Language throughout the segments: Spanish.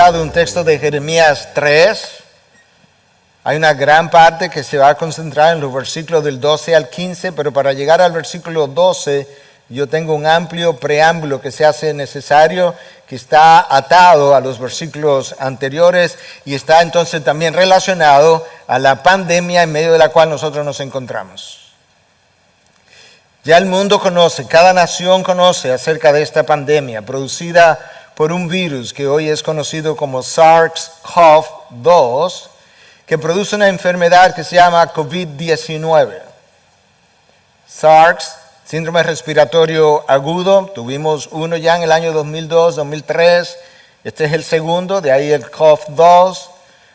usado un texto de Jeremías 3. Hay una gran parte que se va a concentrar en los versículos del 12 al 15, pero para llegar al versículo 12 yo tengo un amplio preámbulo que se hace necesario, que está atado a los versículos anteriores y está entonces también relacionado a la pandemia en medio de la cual nosotros nos encontramos. Ya el mundo conoce, cada nación conoce acerca de esta pandemia producida por un virus que hoy es conocido como SARS-CoV-2, que produce una enfermedad que se llama COVID-19. SARS, síndrome respiratorio agudo, tuvimos uno ya en el año 2002, 2003, este es el segundo, de ahí el CoV-2.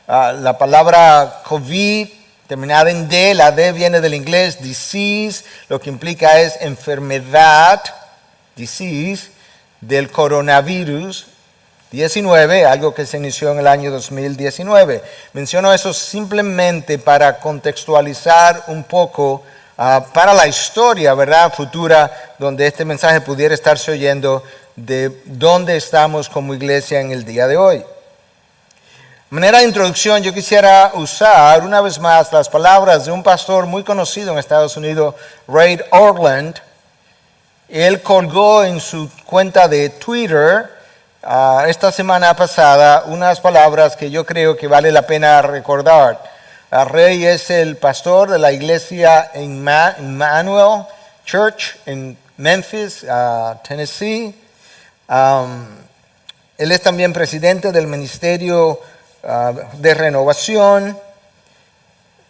La palabra COVID, terminada en D, la D viene del inglés disease, lo que implica es enfermedad, disease, del coronavirus 19, algo que se inició en el año 2019. Menciono eso simplemente para contextualizar un poco para la historia, ¿verdad?, futura, donde este mensaje pudiera estarse oyendo de dónde estamos como iglesia en el día de hoy. De manera de introducción, yo quisiera usar una vez más las palabras de un pastor muy conocido en Estados Unidos, Ray Ortlund. Él colgó en su cuenta de Twitter esta semana pasada unas palabras que yo creo que vale la pena recordar. Ray es el pastor de la iglesia Emmanuel Church en Memphis, Tennessee. Él es también presidente del Ministerio de Renovación,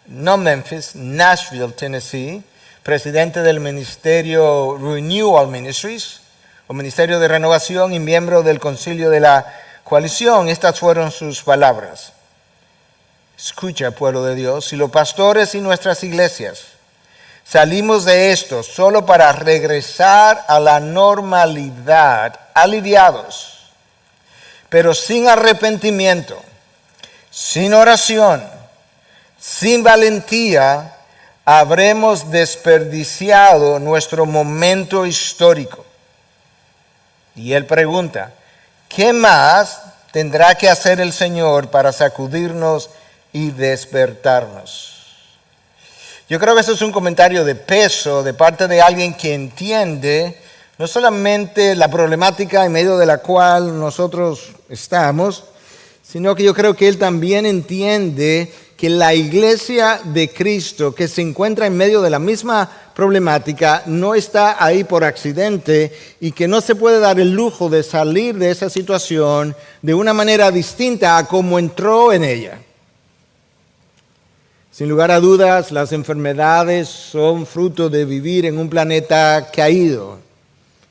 no Memphis, Nashville, Tennessee. Presidente del Ministerio Renewal Ministries, o Ministerio de Renovación, y miembro del Concilio de la Coalición. Estas fueron sus palabras. Escucha, pueblo de Dios, si los pastores y nuestras iglesias salimos de esto solo para regresar a la normalidad, aliviados, pero sin arrepentimiento, sin oración, sin valentía, habremos desperdiciado nuestro momento histórico. Y él pregunta, ¿qué más tendrá que hacer el Señor para sacudirnos y despertarnos? Yo creo que eso es un comentario de peso de parte de alguien que entiende no solamente la problemática en medio de la cual nosotros estamos, sino que yo creo que él también entiende que la iglesia de Cristo, que se encuentra en medio de la misma problemática, no está ahí por accidente y que no se puede dar el lujo de salir de esa situación de una manera distinta a como entró en ella. Sin lugar a dudas, las enfermedades son fruto de vivir en un planeta caído.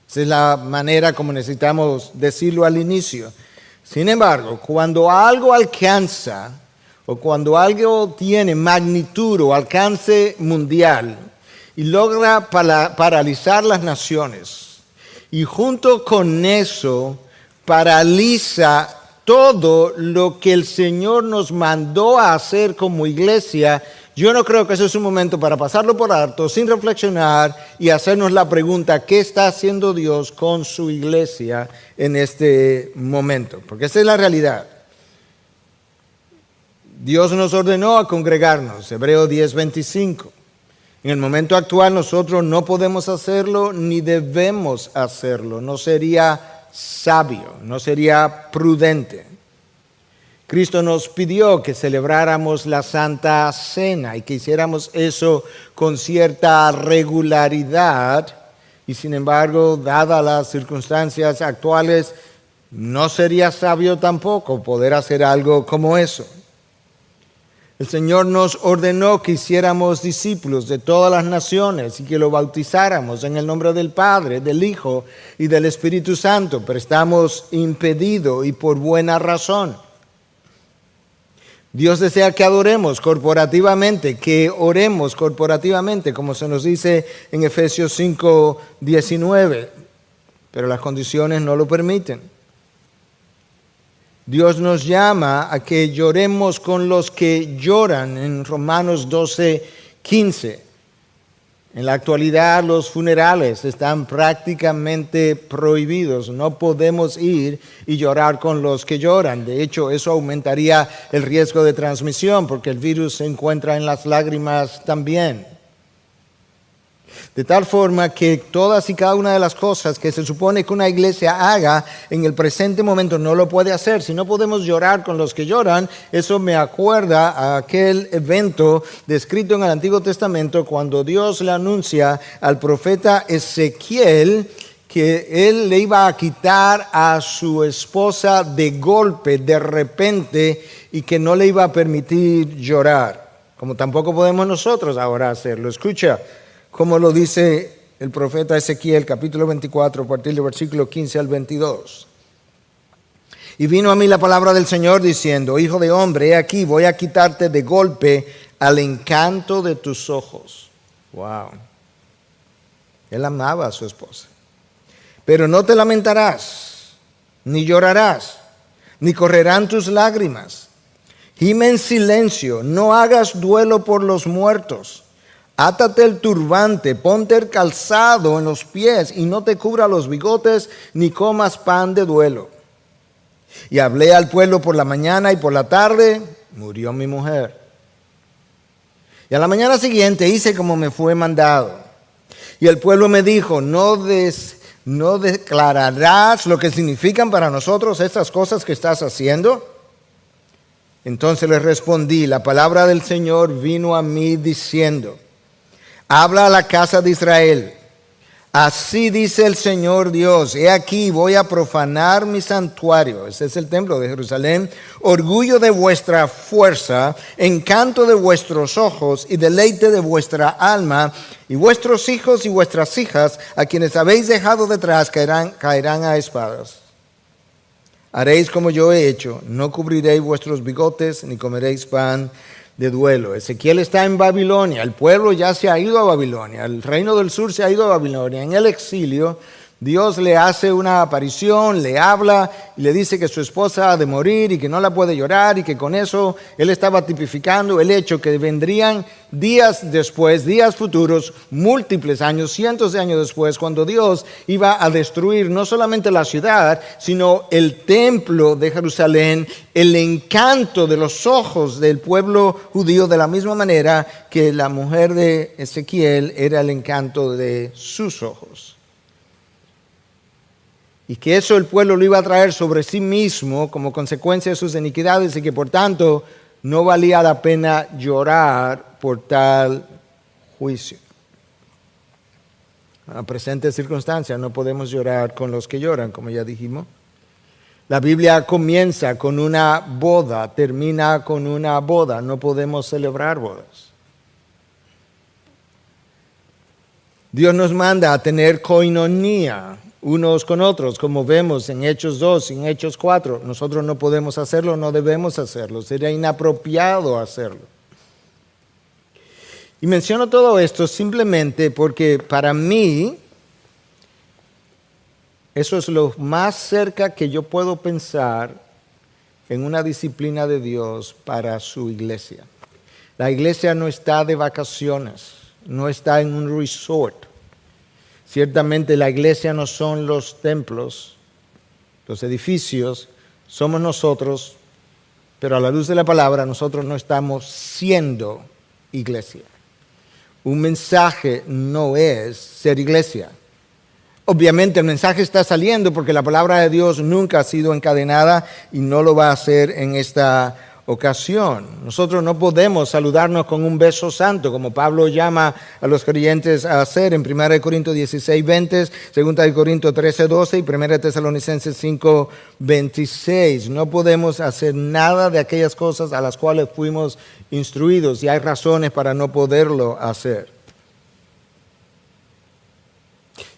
Esa es la manera como necesitamos decirlo al inicio. Sin embargo, cuando algo alcanza o cuando algo tiene magnitud o alcance mundial y logra paralizar las naciones, y junto con eso paraliza todo lo que el Señor nos mandó a hacer como iglesia, yo no creo que ese es un momento para pasarlo por alto, sin reflexionar y hacernos la pregunta, ¿qué está haciendo Dios con su iglesia en este momento? Porque esa es la realidad. Dios nos ordenó a congregarnos, Hebreos 10:25. En el momento actual nosotros no podemos hacerlo ni debemos hacerlo. No sería sabio, no sería prudente. Cristo nos pidió que celebráramos la Santa Cena y que hiciéramos eso con cierta regularidad. Y sin embargo, dadas las circunstancias actuales, no sería sabio tampoco poder hacer algo como eso. El Señor nos ordenó que hiciéramos discípulos de todas las naciones y que lo bautizáramos en el nombre del Padre, del Hijo y del Espíritu Santo, pero estamos impedidos y por buena razón. Dios desea que adoremos corporativamente, que oremos corporativamente, como se nos dice en Efesios 5:19, pero las condiciones no lo permiten. Dios nos llama a que lloremos con los que lloran en Romanos 12:15. En la actualidad los funerales están prácticamente prohibidos. No podemos ir y llorar con los que lloran. De hecho, eso aumentaría el riesgo de transmisión porque el virus se encuentra en las lágrimas también. De tal forma que todas y cada una de las cosas que se supone que una iglesia haga en el presente momento no lo puede hacer. Si no podemos llorar con los que lloran, eso me acuerda a aquel evento descrito en el Antiguo Testamento cuando Dios le anuncia al profeta Ezequiel que él le iba a quitar a su esposa de golpe, de repente, y que no le iba a permitir llorar, como tampoco podemos nosotros ahora hacerlo. Escucha como lo dice el profeta Ezequiel, capítulo 24, a partir del versículo 15 al 22. Y vino a mí la palabra del Señor diciendo, hijo de hombre, he aquí, voy a quitarte de golpe al encanto de tus ojos. Wow. Él amaba a su esposa. Pero no te lamentarás, ni llorarás, ni correrán tus lágrimas. Gime en silencio, no hagas duelo por los muertos. Átate el turbante, ponte el calzado en los pies y no te cubra los bigotes ni comas pan de duelo. Y hablé al pueblo por la mañana y por la tarde, murió mi mujer. Y a la mañana siguiente hice como me fue mandado. Y el pueblo me dijo, no declararás lo que significan para nosotros estas cosas que estás haciendo. Entonces le respondí, la palabra del Señor vino a mí diciendo, habla a la casa de Israel. Así dice el Señor Dios, he aquí voy a profanar mi santuario. Ese es el templo de Jerusalén. Orgullo de vuestra fuerza, encanto de vuestros ojos y deleite de vuestra alma. Y vuestros hijos y vuestras hijas, a quienes habéis dejado detrás, caerán a espadas. Haréis como yo he hecho, no cubriréis vuestros bigotes ni comeréis pan de duelo. Ezequiel está en Babilonia, el pueblo ya se ha ido a Babilonia, el reino del sur se ha ido a Babilonia. En el exilio, Dios le hace una aparición, le habla y le dice que su esposa ha de morir y que no la puede llorar y que con eso él estaba tipificando el hecho que vendrían días después, días futuros, múltiples años, cientos de años después, cuando Dios iba a destruir no solamente la ciudad, sino el templo de Jerusalén, el encanto de los ojos del pueblo judío, de la misma manera que la mujer de Ezequiel era el encanto de sus ojos. Y que eso el pueblo lo iba a traer sobre sí mismo como consecuencia de sus iniquidades y que por tanto no valía la pena llorar por tal juicio. En la presente circunstancia no podemos llorar con los que lloran, como ya dijimos. La Biblia comienza con una boda, termina con una boda. No podemos celebrar bodas. Dios nos manda a tener koinonía unos con otros, como vemos en Hechos 2 y en Hechos 4. Nosotros no podemos hacerlo, no debemos hacerlo. Sería inapropiado hacerlo. Y menciono todo esto simplemente porque para mí eso es lo más cerca que yo puedo pensar en una disciplina de Dios para su iglesia. La iglesia no está de vacaciones, no está en un resort. Ciertamente la iglesia no son los templos, los edificios, somos nosotros, pero a la luz de la palabra nosotros no estamos siendo iglesia. Un mensaje no es ser iglesia. Obviamente el mensaje está saliendo porque la palabra de Dios nunca ha sido encadenada y no lo va a hacer en esta ocasión. Nosotros no podemos saludarnos con un beso santo, como Pablo llama a los creyentes a hacer en 1 Corintios 16:20, 2 Corintios 13:12 y 1 Tesalonicenses 5:26. No podemos hacer nada de aquellas cosas a las cuales fuimos instruidos y hay razones para no poderlo hacer.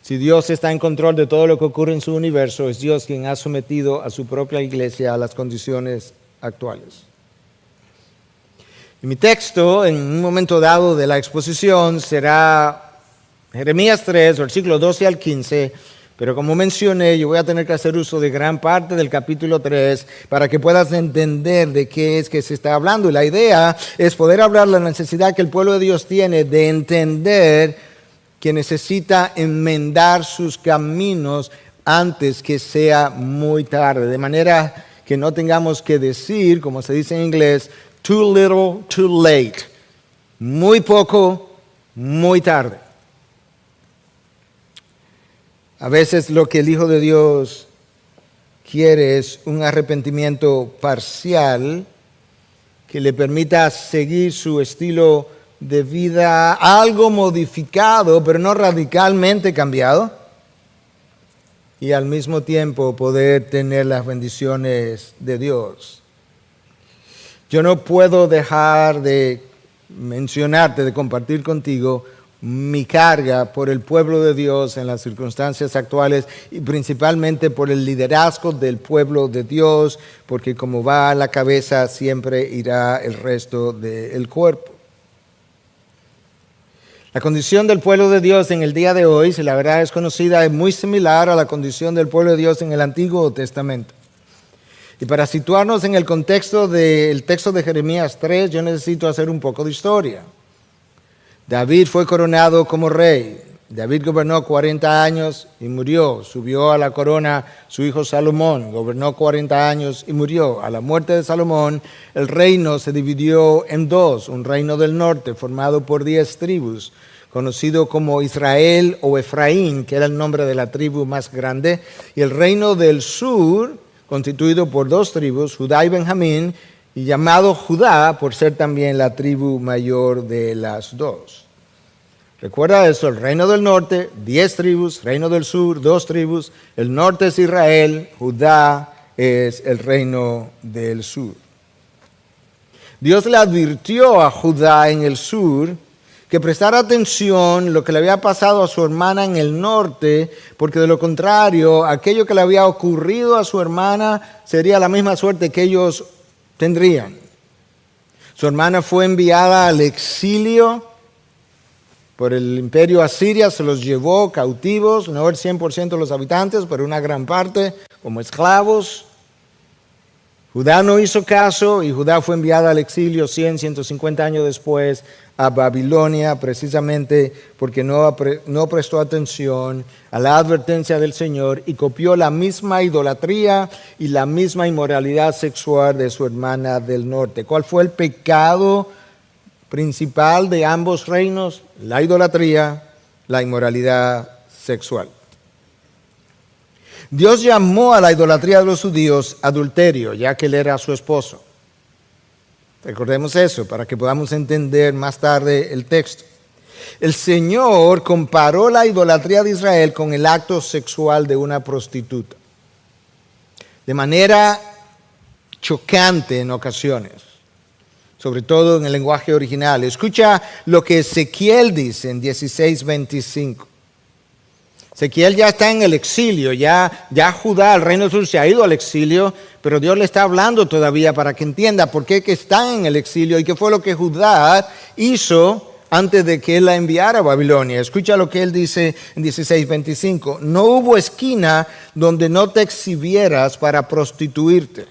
Si Dios está en control de todo lo que ocurre en su universo, es Dios quien ha sometido a su propia iglesia a las condiciones actuales. Y mi texto, en un momento dado de la exposición, será Jeremías 3, versículos 12 al 15, pero como mencioné, yo voy a tener que hacer uso de gran parte del capítulo 3 para que puedas entender de qué es que se está hablando. Y la idea es poder hablar de la necesidad que el pueblo de Dios tiene de entender que necesita enmendar sus caminos antes que sea muy tarde. De manera que no tengamos que decir, como se dice en inglés, too little, too late. Muy poco, muy tarde. A veces lo que el Hijo de Dios quiere es un arrepentimiento parcial que le permita seguir su estilo de vida algo modificado, pero no radicalmente cambiado, y al mismo tiempo poder tener las bendiciones de Dios. Yo no puedo dejar de mencionarte, de compartir contigo mi carga por el pueblo de Dios en las circunstancias actuales y principalmente por el liderazgo del pueblo de Dios, porque como va a la cabeza siempre irá el resto del cuerpo. La condición del pueblo de Dios en el día de hoy, si la verdad es conocida, es muy similar a la condición del pueblo de Dios en el Antiguo Testamento. Y para situarnos en el contexto del texto de Jeremías 3, yo necesito hacer un poco de historia. David fue coronado como rey. David gobernó 40 años y murió. Subió a la corona su hijo Salomón. Gobernó 40 años y murió. A la muerte de Salomón, el reino se dividió en dos. Un reino del norte formado por 10 tribus, conocido como Israel o Efraín, que era el nombre de la tribu más grande. Y el reino del sur, constituido por 2 tribus, Judá y Benjamín, y llamado Judá por ser también la tribu mayor de las 2. Recuerda eso, el reino del norte, 10 tribus, reino del sur, 2 tribus, el norte es Israel, Judá es el reino del sur. Dios le advirtió a Judá en el sur que prestara atención lo que le había pasado a su hermana en el norte, porque de lo contrario, aquello que le había ocurrido a su hermana sería la misma suerte que ellos tendrían. Su hermana fue enviada al exilio por el imperio asiria, se los llevó cautivos, no el 100% de los habitantes, pero una gran parte como esclavos. Judá no hizo caso y Judá fue enviada al exilio 150 años después a Babilonia, precisamente porque no prestó atención a la advertencia del Señor y copió la misma idolatría y la misma inmoralidad sexual de su hermana del norte. ¿Cuál fue el pecado principal de ambos reinos? La idolatría, la inmoralidad sexual. Dios llamó a la idolatría de los judíos adulterio, ya que él era su esposo. Recordemos eso para que podamos entender más tarde el texto. El Señor comparó la idolatría de Israel con el acto sexual de una prostituta, de manera chocante en ocasiones, sobre todo en el lenguaje original. Escucha lo que Ezequiel dice en 16:25. Ezequiel ya está en el exilio, ya Judá, el reino del sur, se ha ido al exilio, pero Dios le está hablando todavía para que entienda por qué que está en el exilio y qué fue lo que Judá hizo antes de que él la enviara a Babilonia. Escucha lo que él dice en 16:25. No hubo esquina donde no te exhibieras para prostituirte.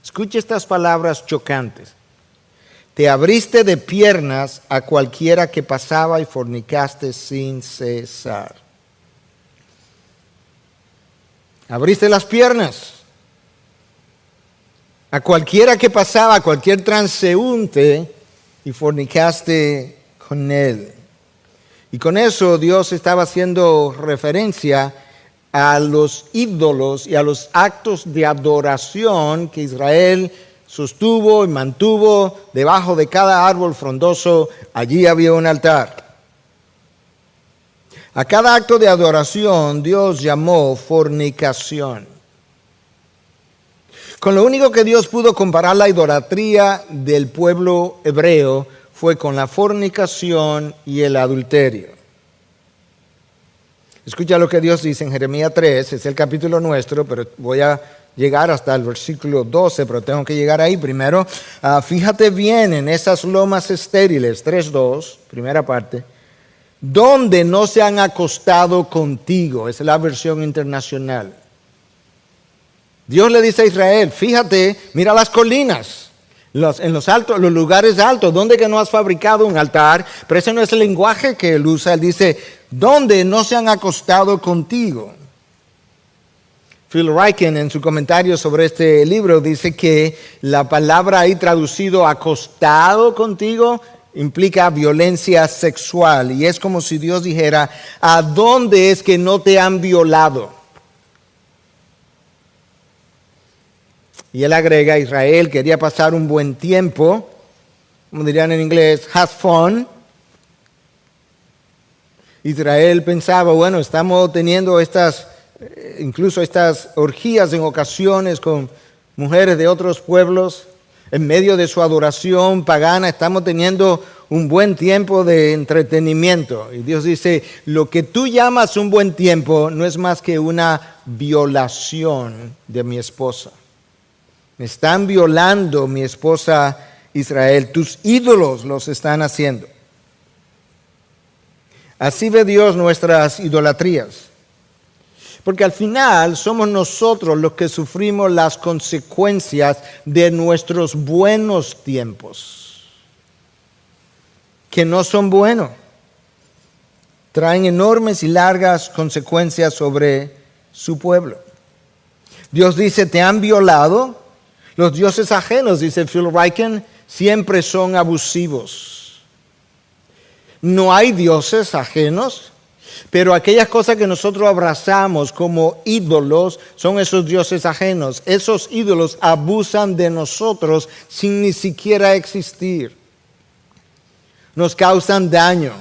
Escucha estas palabras chocantes. Te abriste de piernas a cualquiera que pasaba y fornicaste sin cesar. Abriste las piernas a cualquiera que pasaba, a cualquier transeúnte, y fornicaste con él. Y con eso Dios estaba haciendo referencia a los ídolos y a los actos de adoración que Israel sostuvo y mantuvo debajo de cada árbol frondoso. Allí había un altar. A cada acto de adoración Dios llamó fornicación. Con lo único que Dios pudo comparar la idolatría del pueblo hebreo fue con la fornicación y el adulterio. Escucha lo que Dios dice en Jeremías 3, es el capítulo nuestro, pero voy a llegar hasta el versículo 12, pero tengo que llegar ahí primero. Fíjate bien en esas lomas estériles, 3:2, primera parte. Donde no se han acostado contigo, es la versión internacional. Dios le dice a Israel, fíjate, mira las colinas, en los altos, los lugares altos, donde que no has fabricado un altar, pero ese no es el lenguaje que él usa. Él dice, ¿dónde no se han acostado contigo? Phil Ryken, en su comentario sobre este libro, dice que la palabra ahí traducido acostado contigo implica violencia sexual. Y es como si Dios dijera, ¿a dónde es que no te han violado? Y él agrega, Israel quería pasar un buen tiempo, como dirían en inglés, have fun. Israel pensaba, bueno, estamos teniendo incluso estas orgías en ocasiones con mujeres de otros pueblos. En medio de su adoración pagana estamos teniendo un buen tiempo de entretenimiento. Y Dios dice, lo que tú llamas un buen tiempo no es más que una violación de mi esposa. Me están violando mi esposa Israel. Tus ídolos los están haciendo. Así ve Dios nuestras idolatrías. Porque al final somos nosotros los que sufrimos las consecuencias de nuestros buenos tiempos, que no son buenos. Traen enormes y largas consecuencias sobre su pueblo. Dios dice, te han violado. Los dioses ajenos, dice Phil Ryken, siempre son abusivos. No hay dioses ajenos, pero aquellas cosas que nosotros abrazamos como ídolos son esos dioses ajenos. Esos ídolos abusan de nosotros sin ni siquiera existir. Nos causan daño,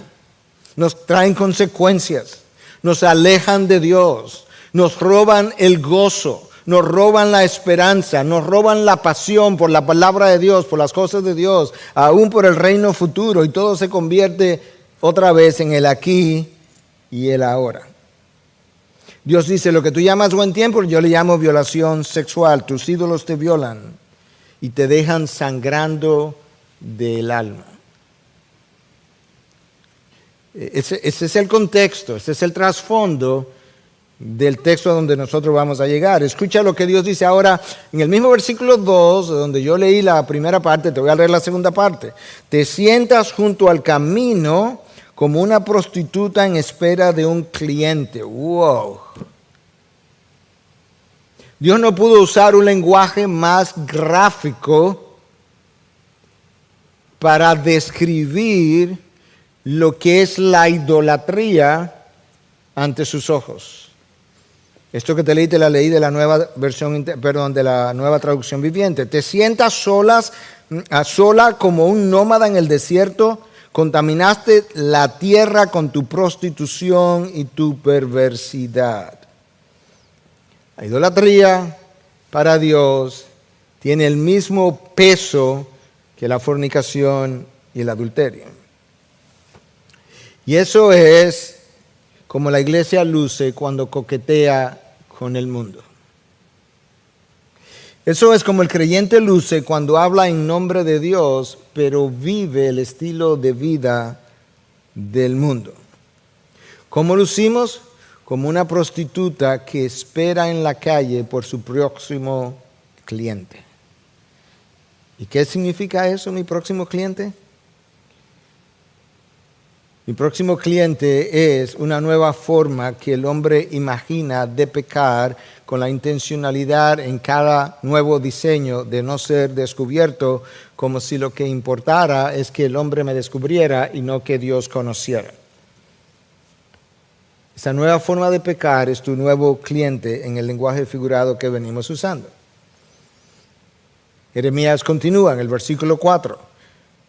nos traen consecuencias, nos alejan de Dios, nos roban el gozo, nos roban la esperanza, nos roban la pasión por la palabra de Dios, por las cosas de Dios, aún por el reino futuro, y todo se convierte otra vez en el aquí y el ahora. Dios dice, lo que tú llamas buen tiempo, yo le llamo violación sexual. Tus ídolos te violan y te dejan sangrando del alma. Ese es el contexto, ese es el trasfondo del texto donde nosotros vamos a llegar. Escucha lo que Dios dice ahora en el mismo versículo 2, donde yo leí la primera parte, te voy a leer la segunda parte. Te sientas junto al camino como una prostituta en espera de un cliente. ¡Wow! Dios no pudo usar un lenguaje más gráfico para describir lo que es la idolatría ante sus ojos. Esto que te leí, te la leí de la nueva de la Nueva Traducción Viviente. Te sientas sola como un nómada en el desierto, contaminaste la tierra con tu prostitución y tu perversidad. La idolatría para Dios tiene el mismo peso que la fornicación y el adulterio. Y eso es como la iglesia luce cuando coquetea con el mundo. Eso es como el creyente luce cuando habla en nombre de Dios, pero vive el estilo de vida del mundo. ¿Cómo lucimos? Como una prostituta que espera en la calle por su próximo cliente. ¿Y qué significa eso, mi próximo cliente? Mi próximo cliente es una nueva forma que el hombre imagina de pecar con la intencionalidad en cada nuevo diseño de no ser descubierto, como si lo que importara es que el hombre me descubriera y no que Dios conociera. Esa nueva forma de pecar es tu nuevo cliente en el lenguaje figurado que venimos usando. Jeremías continúa en el versículo 4.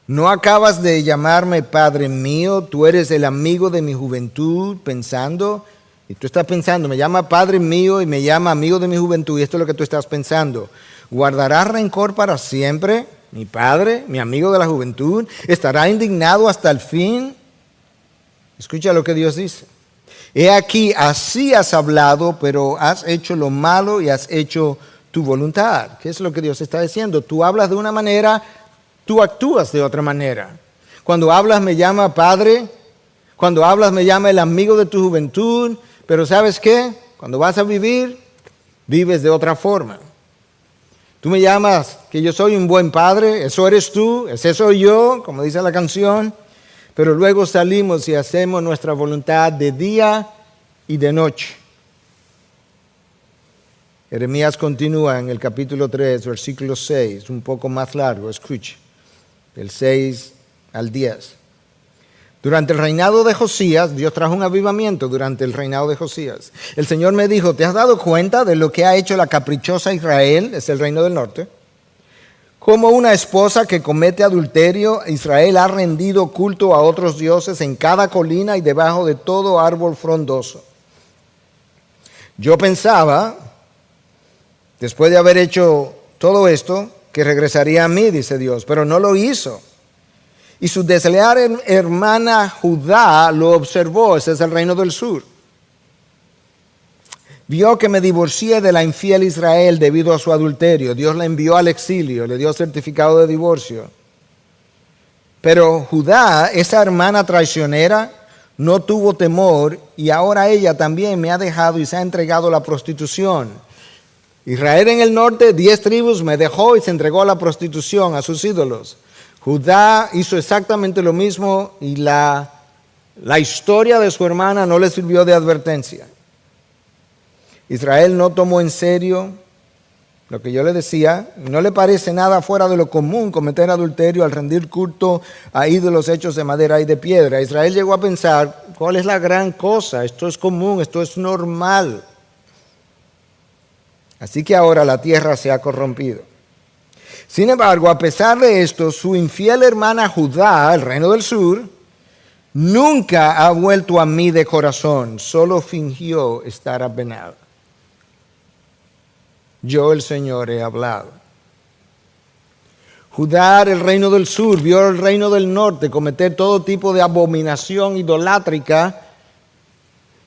¿No acabas de llamarme Padre mío? Tú eres el amigo de mi juventud, pensando. Y tú estás pensando, me llama Padre mío y me llama amigo de mi juventud. Y esto es lo que tú estás pensando. ¿Guardará rencor para siempre? Mi Padre, mi amigo de la juventud, ¿estará indignado hasta el fin? Escucha lo que Dios dice. He aquí, así has hablado, pero has hecho lo malo y has hecho tu voluntad. ¿Qué es lo que Dios está diciendo? Tú hablas de una manera, tú actúas de otra manera. Cuando hablas me llama Padre, cuando hablas me llama el amigo de tu juventud, pero ¿sabes qué? Cuando vas a vivir, vives de otra forma. Tú me llamas que yo soy un buen padre, eso eres tú, ese soy yo, como dice la canción, pero luego salimos y hacemos nuestra voluntad de día y de noche. Jeremías continúa en el capítulo 3, versículo 6, un poco más largo, escuche, del 6 al 10. Durante el reinado de Josías, Dios trajo un avivamiento durante el reinado de Josías. El Señor me dijo, ¿te has dado cuenta de lo que ha hecho la caprichosa Israel? Es el reino del norte. Como una esposa que comete adulterio, Israel ha rendido culto a otros dioses en cada colina y debajo de todo árbol frondoso. Yo pensaba, después de haber hecho todo esto, que regresaría a mí, dice Dios, pero no lo hizo. Y su desleal hermana Judá lo observó, ese es el reino del sur. Vio que me divorcié de la infiel Israel debido a su adulterio. Dios la envió al exilio, le dio certificado de divorcio. Pero Judá, esa hermana traicionera, no tuvo temor y ahora ella también me ha dejado y se ha entregado a la prostitución. Israel en el norte, 10 tribus, me dejó y se entregó a la prostitución, a sus ídolos. Judá hizo exactamente lo mismo y la historia de su hermana no le sirvió de advertencia. Israel no tomó en serio lo que yo le decía. No le parece nada fuera de lo común cometer adulterio al rendir culto a ídolos hechos de madera y de piedra. Israel llegó a pensar, ¿cuál es la gran cosa? Esto es común, esto es normal. Así que ahora la tierra se ha corrompido. Sin embargo, a pesar de esto, su infiel hermana Judá, el reino del sur, nunca ha vuelto a mí de corazón, solo fingió estar apenada. Yo, el Señor, he hablado. Judá, el reino del sur, vio el reino del norte cometer todo tipo de abominación idolátrica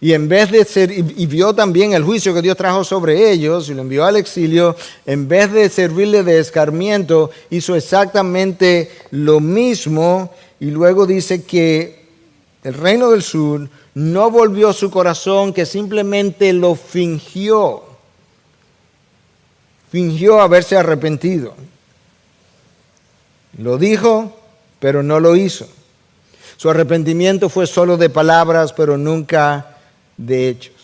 y en vez de y vio también el juicio que Dios trajo sobre ellos y lo envió al exilio, en vez de servirle de escarmiento, hizo exactamente lo mismo y luego dice que el reino del sur no volvió su corazón, que simplemente lo fingió. Fingió haberse arrepentido. Lo dijo, pero no lo hizo. Su arrepentimiento fue solo de palabras, pero nunca de hechos.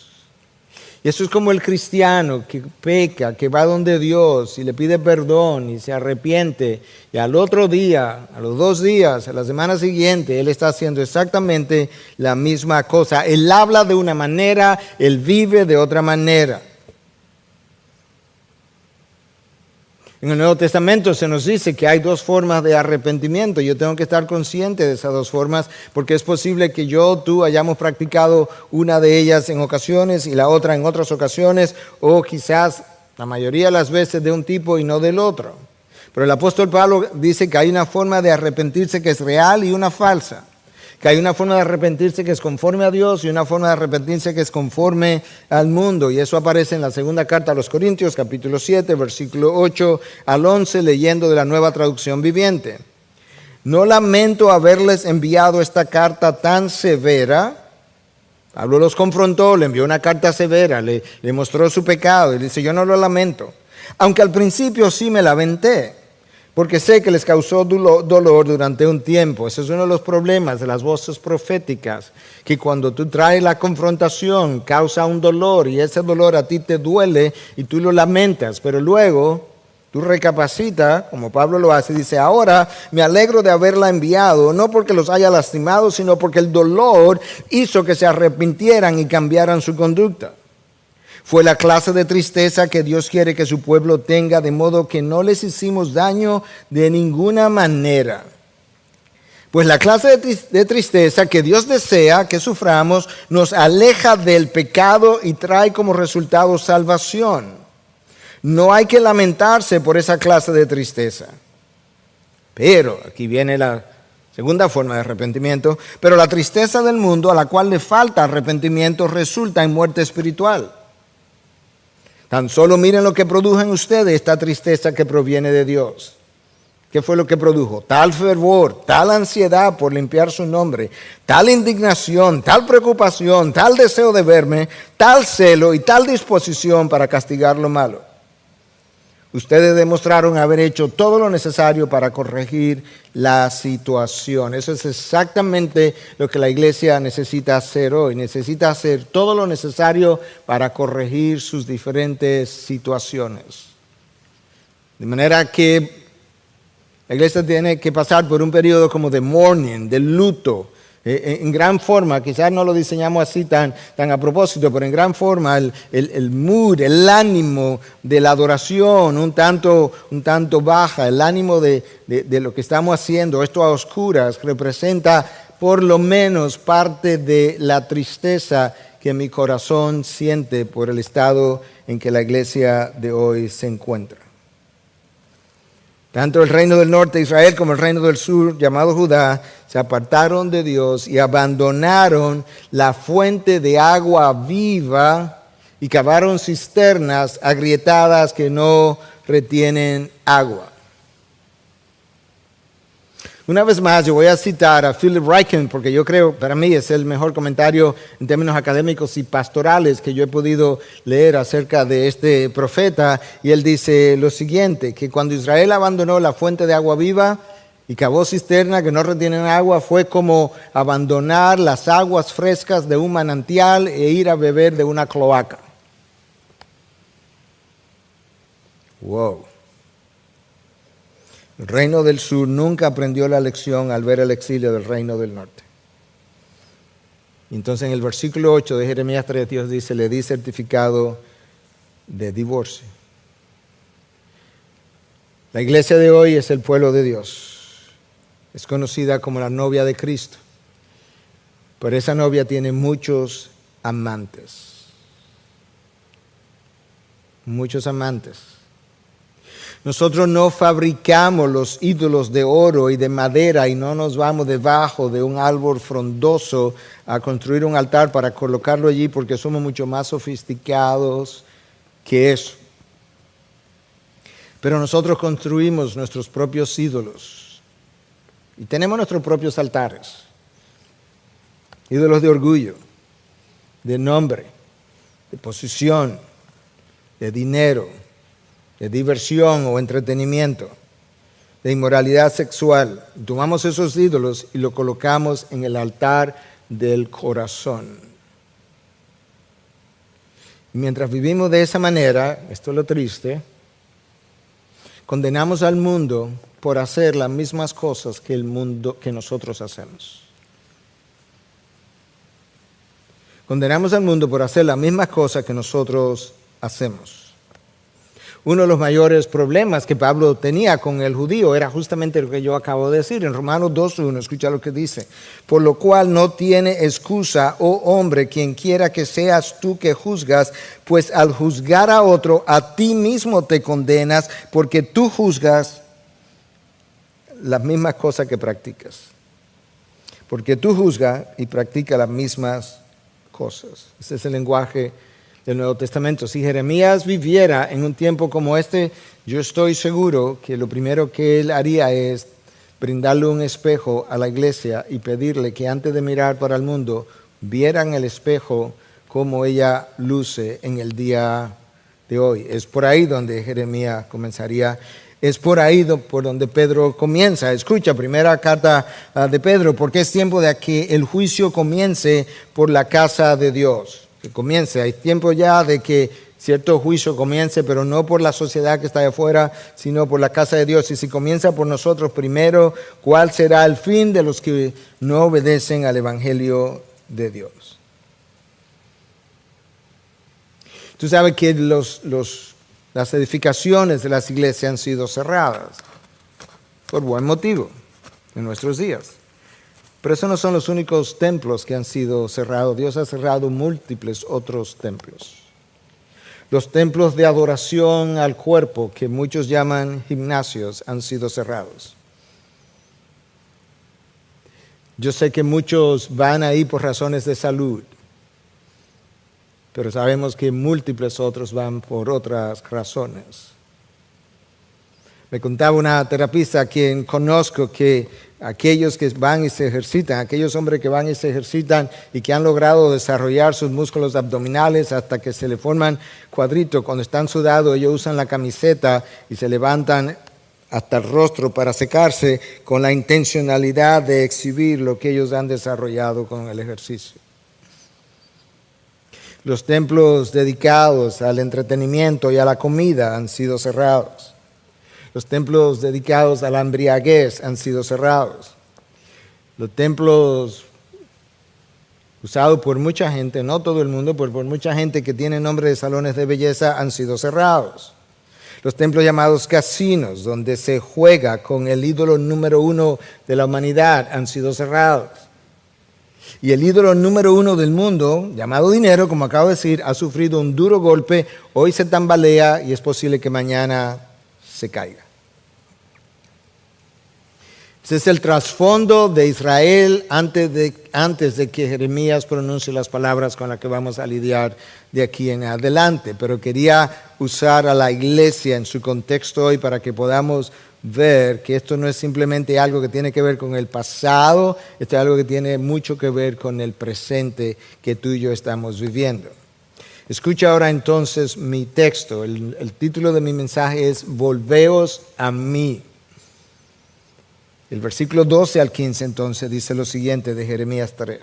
Y eso es como el cristiano que peca, que va donde Dios y le pide perdón y se arrepiente. Y al otro día, a los 2 días, a la semana siguiente, él está haciendo exactamente la misma cosa. Él habla de una manera, él vive de otra manera. En el Nuevo Testamento se nos dice que hay 2 formas de arrepentimiento. Yo tengo que estar consciente de esas 2 formas porque es posible que tú hayamos practicado una de ellas en ocasiones y la otra en otras ocasiones, o quizás la mayoría de las veces de un tipo y no del otro. Pero el apóstol Pablo dice que hay una forma de arrepentirse que es real y una falsa. Que hay una forma de arrepentirse que es conforme a Dios y una forma de arrepentirse que es conforme al mundo. Y eso aparece en la segunda carta a los Corintios, capítulo 7, versículo 8 al 11, leyendo de la Nueva Traducción Viviente. No lamento haberles enviado esta carta tan severa. Pablo los confrontó, le envió una carta severa, le mostró su pecado y dice, yo no lo lamento. Aunque al principio sí me lamenté, porque sé que les causó dolor durante un tiempo. Ese es uno de los problemas de las voces proféticas, que cuando tú traes la confrontación causa un dolor y ese dolor a ti te duele y tú lo lamentas, pero luego tú recapacitas, como Pablo lo hace, y dice, ahora me alegro de haberla enviado, no porque los haya lastimado, sino porque el dolor hizo que se arrepintieran y cambiaran su conducta. Fue la clase de tristeza que Dios quiere que su pueblo tenga, de modo que no les hicimos daño de ninguna manera. Pues la clase de tristeza que Dios desea que suframos nos aleja del pecado y trae como resultado salvación. No hay que lamentarse por esa clase de tristeza. Pero, aquí viene la segunda forma de arrepentimiento, pero la tristeza del mundo a la cual le falta arrepentimiento resulta en muerte espiritual. Tan solo miren lo que produjo en ustedes esta tristeza que proviene de Dios. ¿Qué fue lo que produjo? Tal fervor, tal ansiedad por limpiar su nombre, tal indignación, tal preocupación, tal deseo de verme, tal celo y tal disposición para castigar lo malo. Ustedes demostraron haber hecho todo lo necesario para corregir la situación. Eso es exactamente lo que la iglesia necesita hacer hoy. Necesita hacer todo lo necesario para corregir sus diferentes situaciones. De manera que la iglesia tiene que pasar por un periodo como de mourning, de luto. En gran forma, quizás no lo diseñamos así tan a propósito, pero en gran forma el mood, el ánimo de la adoración un tanto baja, el ánimo de lo que estamos haciendo, esto a oscuras, representa por lo menos parte de la tristeza que mi corazón siente por el estado en que la iglesia de hoy se encuentra. Tanto el reino del norte de Israel como el reino del sur, llamado Judá, se apartaron de Dios y abandonaron la fuente de agua viva y cavaron cisternas agrietadas que no retienen agua. Una vez más, yo voy a citar a Philip Ryken, porque yo creo, para mí, es el mejor comentario en términos académicos y pastorales que yo he podido leer acerca de este profeta. Y él dice lo siguiente, que cuando Israel abandonó la fuente de agua viva y cavó cisternas que no retienen agua, fue como abandonar las aguas frescas de un manantial e ir a beber de una cloaca. Wow. El reino del sur nunca aprendió la lección al ver el exilio del reino del norte. Y entonces en el versículo 8 de Jeremías 3, Dios dice, le di certificado de divorcio. La iglesia de hoy es el pueblo de Dios. Es conocida como la novia de Cristo. Pero esa novia tiene muchos amantes. Muchos amantes. Nosotros no fabricamos los ídolos de oro y de madera y no nos vamos debajo de un árbol frondoso a construir un altar para colocarlo allí porque somos mucho más sofisticados que eso. Pero nosotros construimos nuestros propios ídolos y tenemos nuestros propios altares. Ídolos de orgullo, de nombre, de posición, de dinero, de diversión o entretenimiento, de inmoralidad sexual. Tomamos esos ídolos y los colocamos en el altar del corazón. Y mientras vivimos de esa manera, esto es lo triste, condenamos al mundo por hacer las mismas cosas que el mundo, que nosotros hacemos. Condenamos al mundo por hacer las mismas cosas que nosotros hacemos. Uno de los mayores problemas que Pablo tenía con el judío era justamente lo que yo acabo de decir. En Romanos 2:1, escucha lo que dice. Por lo cual no tiene excusa, oh hombre, quien quiera que seas tú que juzgas, pues al juzgar a otro, a ti mismo te condenas, porque tú juzgas las mismas cosas que practicas. Porque tú juzgas y practicas las mismas cosas. Ese es el lenguaje del Nuevo Testamento. Si Jeremías viviera en un tiempo como este, yo estoy seguro que lo primero que él haría es brindarle un espejo a la iglesia y pedirle que antes de mirar para el mundo, vieran el espejo como ella luce en el día de hoy. Es por ahí donde Jeremías comenzaría. Es por ahí por donde Pedro comienza. Escucha, primera carta de Pedro, porque es tiempo de que el juicio comience por la casa de Dios. Que comience, hay tiempo ya de que cierto juicio comience, pero no por la sociedad que está allá afuera, sino por la casa de Dios. Y si comienza por nosotros primero, ¿cuál será el fin de los que no obedecen al Evangelio de Dios? Tú sabes que las edificaciones de las iglesias han sido cerradas, por buen motivo, en nuestros días. Pero esos no son los únicos templos que han sido cerrados. Dios ha cerrado múltiples otros templos. Los templos de adoración al cuerpo, que muchos llaman gimnasios, han sido cerrados. Yo sé que muchos van ahí por razones de salud, pero sabemos que múltiples otros van por otras razones. Me contaba una terapista a quien conozco que aquellos que van y se ejercitan, aquellos hombres que van y se ejercitan y que han logrado desarrollar sus músculos abdominales hasta que se le forman cuadritos, cuando están sudados ellos usan la camiseta y se levantan hasta el rostro para secarse con la intencionalidad de exhibir lo que ellos han desarrollado con el ejercicio. Los templos dedicados al entretenimiento y a la comida han sido cerrados. Los templos dedicados a la embriaguez han sido cerrados. Los templos usados por mucha gente, no todo el mundo, pero por mucha gente que tiene nombre de salones de belleza, han sido cerrados. Los templos llamados casinos, donde se juega con el ídolo número 1 de la humanidad, han sido cerrados. Y el ídolo número 1 del mundo, llamado dinero, como acabo de decir, ha sufrido un duro golpe, hoy se tambalea y es posible que mañana se caiga. Ese es el trasfondo de Israel antes de que Jeremías pronuncie las palabras con las que vamos a lidiar de aquí en adelante. Pero quería usar a la iglesia en su contexto hoy para que podamos ver que esto no es simplemente algo que tiene que ver con el pasado, esto es algo que tiene mucho que ver con el presente que tú y yo estamos viviendo. Escucha ahora entonces mi texto. El título de mi mensaje es Volveos a mí. El versículo 12 al 15 entonces dice lo siguiente de Jeremías 3.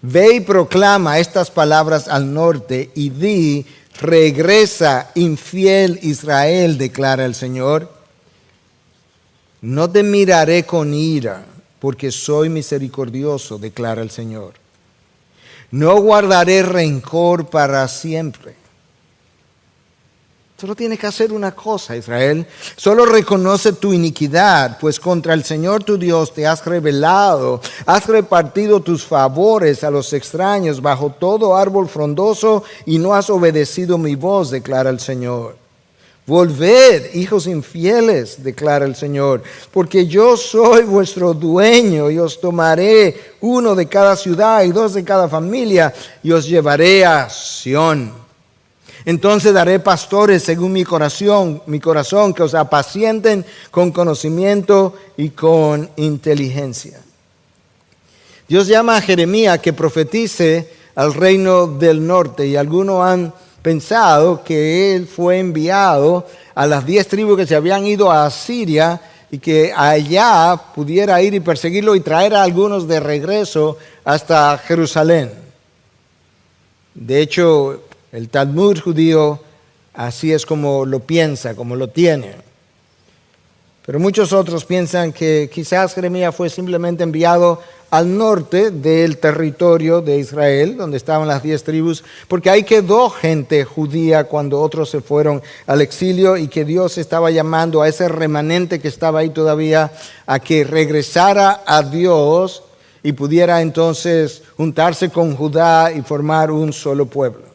Ve y proclama estas palabras al norte y di, regresa, infiel Israel, declara el Señor. No te miraré con ira, porque soy misericordioso, declara el Señor. No guardaré rencor para siempre. Solo tienes que hacer una cosa, Israel. Solo reconoce tu iniquidad, pues contra el Señor tu Dios te has rebelado. Has repartido tus favores a los extraños bajo todo árbol frondoso y no has obedecido mi voz, declara el Señor. Volved, hijos infieles, declara el Señor, porque yo soy vuestro dueño y os tomaré 1 de cada ciudad y 2 de cada familia y os llevaré a Sión. Entonces daré pastores según mi corazón, que os apacienten con conocimiento y con inteligencia. Dios llama a Jeremías que profetice al reino del norte y algunos han pensado que él fue enviado a las 10 tribus que se habían ido a Asiria y que allá pudiera ir y perseguirlo y traer a algunos de regreso hasta Jerusalén. De hecho, el Talmud judío así es como lo piensa, como lo tiene. Pero muchos otros piensan que quizás Jeremías fue simplemente enviado al norte del territorio de Israel, donde estaban las 10 tribus, porque ahí quedó gente judía cuando otros se fueron al exilio y que Dios estaba llamando a ese remanente que estaba ahí todavía a que regresara a Dios y pudiera entonces juntarse con Judá y formar un solo pueblo.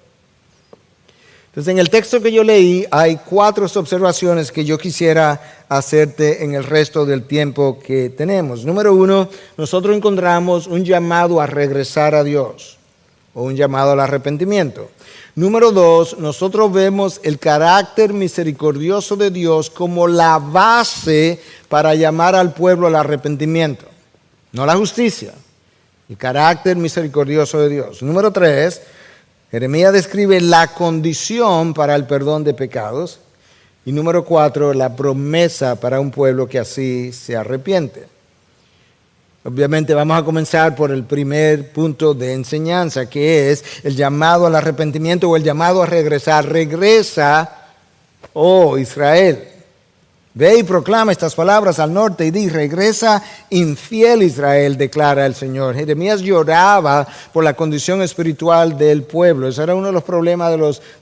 Entonces, en el texto que yo leí hay 4 observaciones que yo quisiera hacerte en el resto del tiempo que tenemos. Número 1, nosotros encontramos un llamado a regresar a Dios o un llamado al arrepentimiento. Número 2, nosotros vemos el carácter misericordioso de Dios como la base para llamar al pueblo al arrepentimiento, no la justicia, el carácter misericordioso de Dios. Número 3, Jeremías describe la condición para el perdón de pecados. Y número 4, la promesa para un pueblo que así se arrepiente. Obviamente vamos a comenzar por el primer punto de enseñanza, que es el llamado al arrepentimiento o el llamado a regresar. Regresa, oh Israel. Ve y proclama estas palabras al norte y di, regresa infiel Israel, declara el Señor. Jeremías lloraba por la condición espiritual del pueblo. Ese era uno de los problemas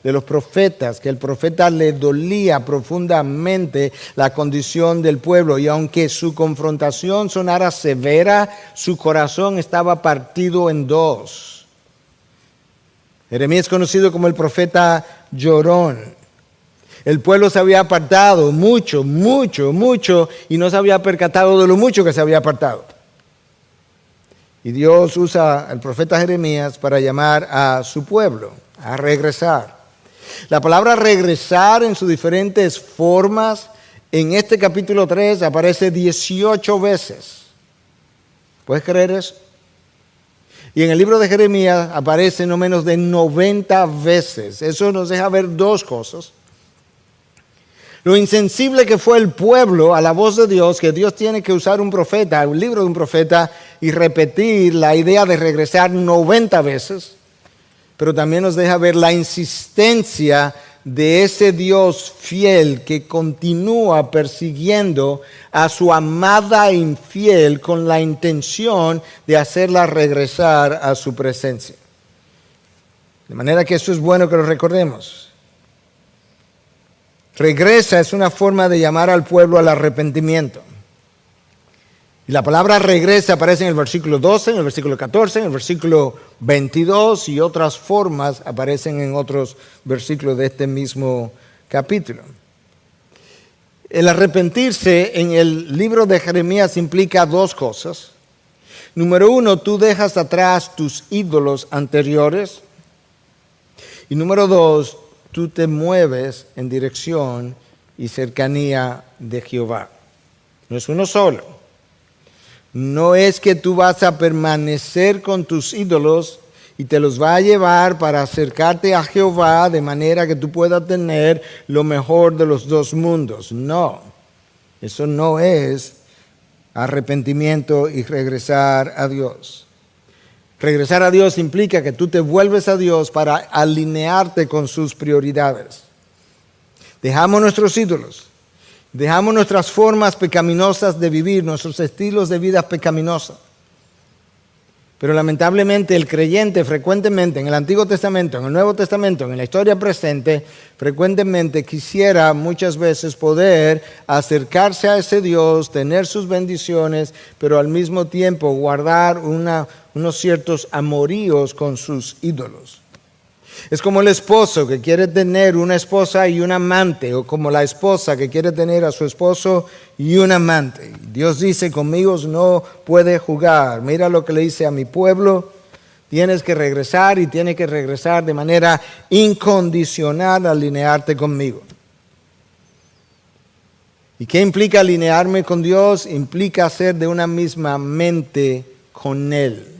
de los profetas, que el profeta le dolía profundamente la condición del pueblo. Y aunque su confrontación sonara severa, su corazón estaba partido en 2. Jeremías es conocido como el profeta llorón. El pueblo se había apartado mucho, y no se había percatado de lo mucho que se había apartado. Y Dios usa al profeta Jeremías para llamar a su pueblo a regresar. La palabra regresar en sus diferentes formas en este capítulo 3 aparece 18 veces. ¿Puedes creer eso? Y en el libro de Jeremías aparece no menos de 90 veces. Eso nos deja ver dos cosas. Lo insensible que fue el pueblo a la voz de Dios, que Dios tiene que usar un profeta, un libro de un profeta, y repetir la idea de regresar 90 veces. Pero también nos deja ver la insistencia de ese Dios fiel que continúa persiguiendo a su amada infiel con la intención de hacerla regresar a su presencia. De manera que eso es bueno que lo recordemos. Regresa es una forma de llamar al pueblo al arrepentimiento. Y la palabra regresa aparece en el versículo 12, en el versículo 14, en el versículo 22 y otras formas aparecen en otros versículos de este mismo capítulo. El arrepentirse en el libro de Jeremías implica dos cosas. Número uno, tú dejas atrás tus ídolos anteriores. Y número dos, tú te mueves en dirección y cercanía de Jehová. No es uno solo. No es que tú vas a permanecer con tus ídolos y te los va a llevar para acercarte a Jehová de manera que tú puedas tener lo mejor de los dos mundos. No, eso no es arrepentimiento y regresar a Dios. Regresar a Dios implica que tú te vuelves a Dios para alinearte con sus prioridades. Dejamos nuestros ídolos. Dejamos nuestras formas pecaminosas de vivir, nuestros estilos de vida pecaminosos. Pero lamentablemente el creyente frecuentemente en el Antiguo Testamento, en el Nuevo Testamento, en la historia presente, frecuentemente quisiera muchas veces poder acercarse a ese Dios, tener sus bendiciones, pero al mismo tiempo guardar unos ciertos amoríos con sus ídolos. Es como el esposo que quiere tener una esposa y un amante, o como la esposa que quiere tener a su esposo y un amante. Dios dice, conmigo no puede jugar. Mira lo que le dice a mi pueblo, tienes que regresar y tienes que regresar de manera incondicional a alinearte conmigo. ¿Y qué implica alinearme con Dios? Implica ser de una misma mente con Él.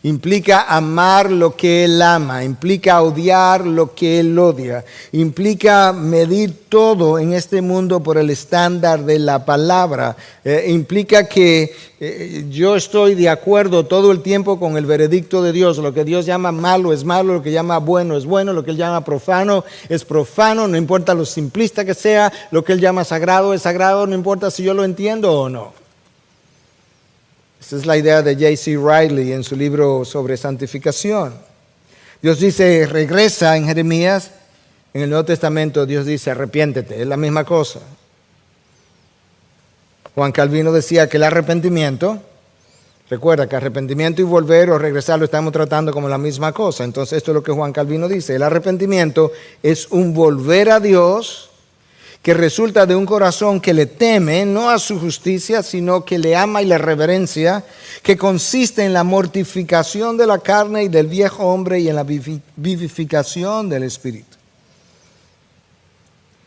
Implica amar lo que Él ama, implica odiar lo que Él odia, implica medir todo en este mundo por el estándar de la palabra, implica que yo estoy de acuerdo todo el tiempo con el veredicto de Dios. Lo que Dios llama malo es malo, lo que llama bueno es bueno, lo que Él llama profano es profano, no importa lo simplista que sea, lo que Él llama sagrado es sagrado, no importa si yo lo entiendo o no. Esa es la idea de J.C. Riley en su libro sobre santificación. Dios dice, regresa en Jeremías. En el Nuevo Testamento Dios dice, arrepiéntete. Es la misma cosa. Juan Calvino decía que el arrepentimiento, recuerda que arrepentimiento y volver o regresar lo estamos tratando como la misma cosa. Entonces esto es lo que Juan Calvino dice. El arrepentimiento es un volver a Dios que resulta de un corazón que le teme, no a su justicia, sino que le ama y le reverencia, que consiste en la mortificación de la carne y del viejo hombre y en la vivificación del espíritu.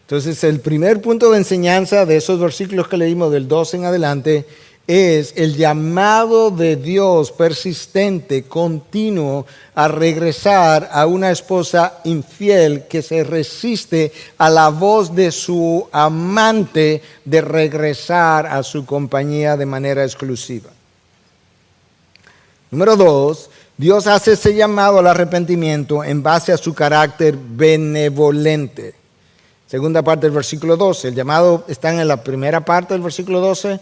Entonces, el primer punto de enseñanza de esos versículos que leímos del 12 en adelante es el llamado de Dios persistente, continuo, a regresar a una esposa infiel que se resiste a la voz de su amante de regresar a su compañía de manera exclusiva. Número 2, Dios hace ese llamado al arrepentimiento en base a su carácter benevolente. Segunda parte del versículo 12, el llamado está en la primera parte del versículo 12,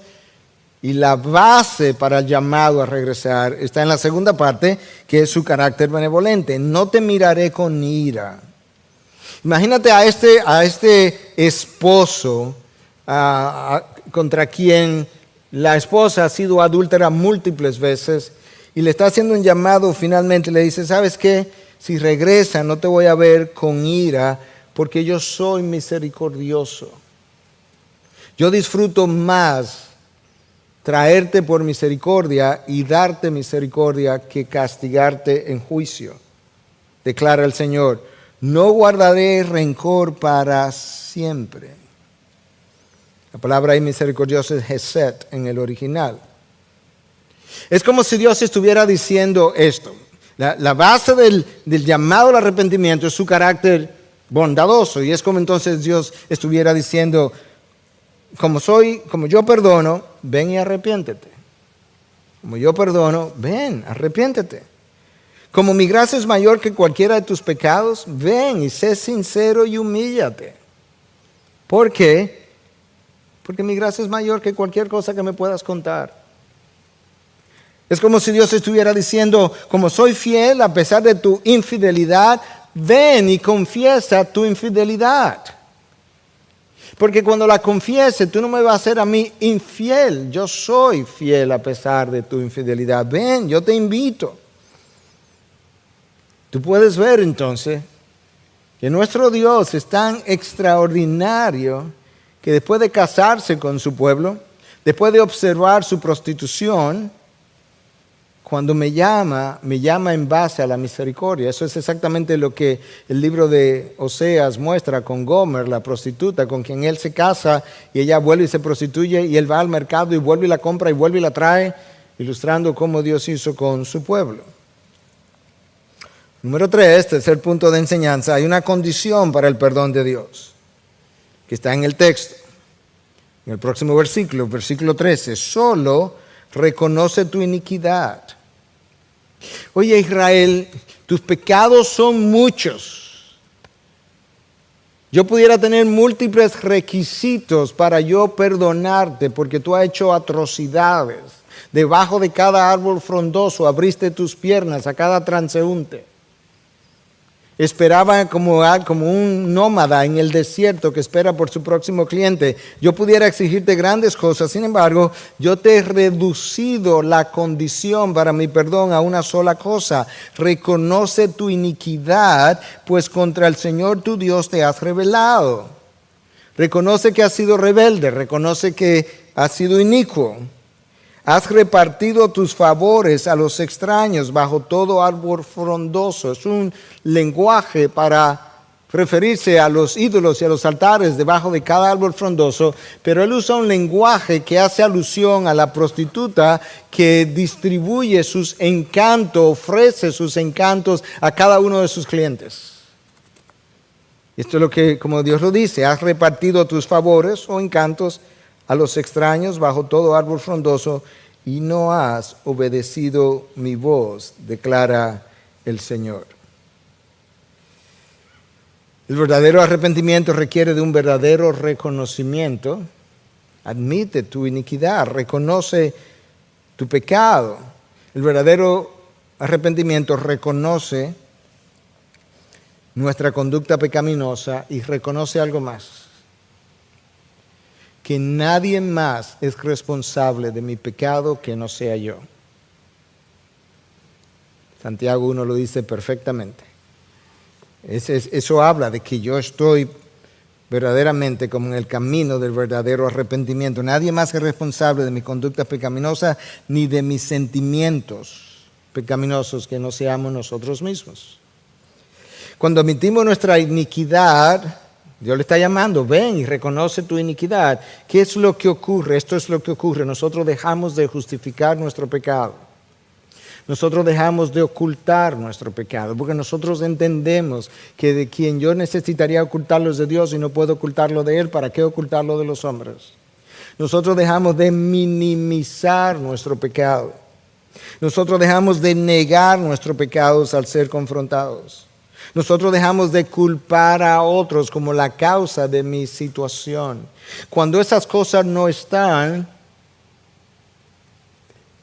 y la base para el llamado a regresar está en la segunda parte, que es su carácter benevolente. No te miraré con ira. Imagínate a este esposo contra quien la esposa ha sido adúltera múltiples veces y le está haciendo un llamado finalmente. Le dice, ¿sabes qué? Si regresa no te voy a ver con ira porque yo soy misericordioso. Yo disfruto más traerte por misericordia y darte misericordia que castigarte en juicio. Declara el Señor, no guardaré rencor para siempre. La palabra ahí misericordioso es hesed en el original. Es como si Dios estuviera diciendo esto. La base del llamado al arrepentimiento es su carácter bondadoso. Y es como entonces Dios estuviera diciendo, como yo perdono, ven y arrepiéntete. Como yo perdono, ven, arrepiéntete. Como mi gracia es mayor que cualquiera de tus pecados, ven y sé sincero y humíllate. ¿Por qué? Porque mi gracia es mayor que cualquier cosa que me puedas contar. Es como si Dios estuviera diciendo, como soy fiel a pesar de tu infidelidad, ven y confiesa tu infidelidad. Porque cuando la confiese, tú no me vas a hacer a mí infiel. Yo soy fiel a pesar de tu infidelidad. Ven, yo te invito. Tú puedes ver entonces que nuestro Dios es tan extraordinario que después de casarse con su pueblo, después de observar su prostitución, cuando me llama en base a la misericordia. Eso es exactamente lo que el libro de Oseas muestra con Gomer, la prostituta, con quien él se casa y ella vuelve y se prostituye y él va al mercado y vuelve y la compra y vuelve y la trae, ilustrando cómo Dios hizo con su pueblo. Número 3, tercer punto de enseñanza, hay una condición para el perdón de Dios, que está en el texto. En el próximo versículo, versículo 13, solo reconoce tu iniquidad. Oye, Israel, tus pecados son muchos. Yo pudiera tener múltiples requisitos para yo perdonarte porque tú has hecho atrocidades. Debajo de cada árbol frondoso abriste tus piernas a cada transeúnte. Esperaba como un nómada en el desierto que espera por su próximo cliente. Yo pudiera exigirte grandes cosas, sin embargo, yo te he reducido la condición para mi perdón a una sola cosa. Reconoce tu iniquidad, pues contra el Señor tu Dios te has rebelado. Reconoce que has sido rebelde, reconoce que has sido inicuo. Has repartido tus favores a los extraños bajo todo árbol frondoso. Es un lenguaje para referirse a los ídolos y a los altares debajo de cada árbol frondoso, pero él usa un lenguaje que hace alusión a la prostituta que distribuye sus encantos, ofrece sus encantos a cada uno de sus clientes. Esto es lo que, como Dios lo dice, has repartido tus favores o encantos a los extraños bajo todo árbol frondoso y no has obedecido mi voz, declara el Señor. El verdadero arrepentimiento requiere de un verdadero reconocimiento. Admite tu iniquidad, reconoce tu pecado. El verdadero arrepentimiento reconoce nuestra conducta pecaminosa y reconoce algo más: que nadie más es responsable de mi pecado que no sea yo. Santiago 1 lo dice perfectamente. Eso habla de que yo estoy verdaderamente como en el camino del verdadero arrepentimiento. Nadie más es responsable de mi conducta pecaminosa ni de mis sentimientos pecaminosos que no seamos nosotros mismos. Cuando admitimos nuestra iniquidad, Dios le está llamando, ven y reconoce tu iniquidad. ¿Qué es lo que ocurre? Esto es lo que ocurre. Nosotros dejamos de justificar nuestro pecado. Nosotros dejamos de ocultar nuestro pecado, porque nosotros entendemos que de quien yo necesitaría ocultarlo es de Dios y no puedo ocultarlo de Él. ¿Para qué ocultarlo de los hombres? Nosotros dejamos de minimizar nuestro pecado. Nosotros dejamos de negar nuestros pecados al ser confrontados. Nosotros dejamos de culpar a otros como la causa de mi situación. Cuando esas cosas no están,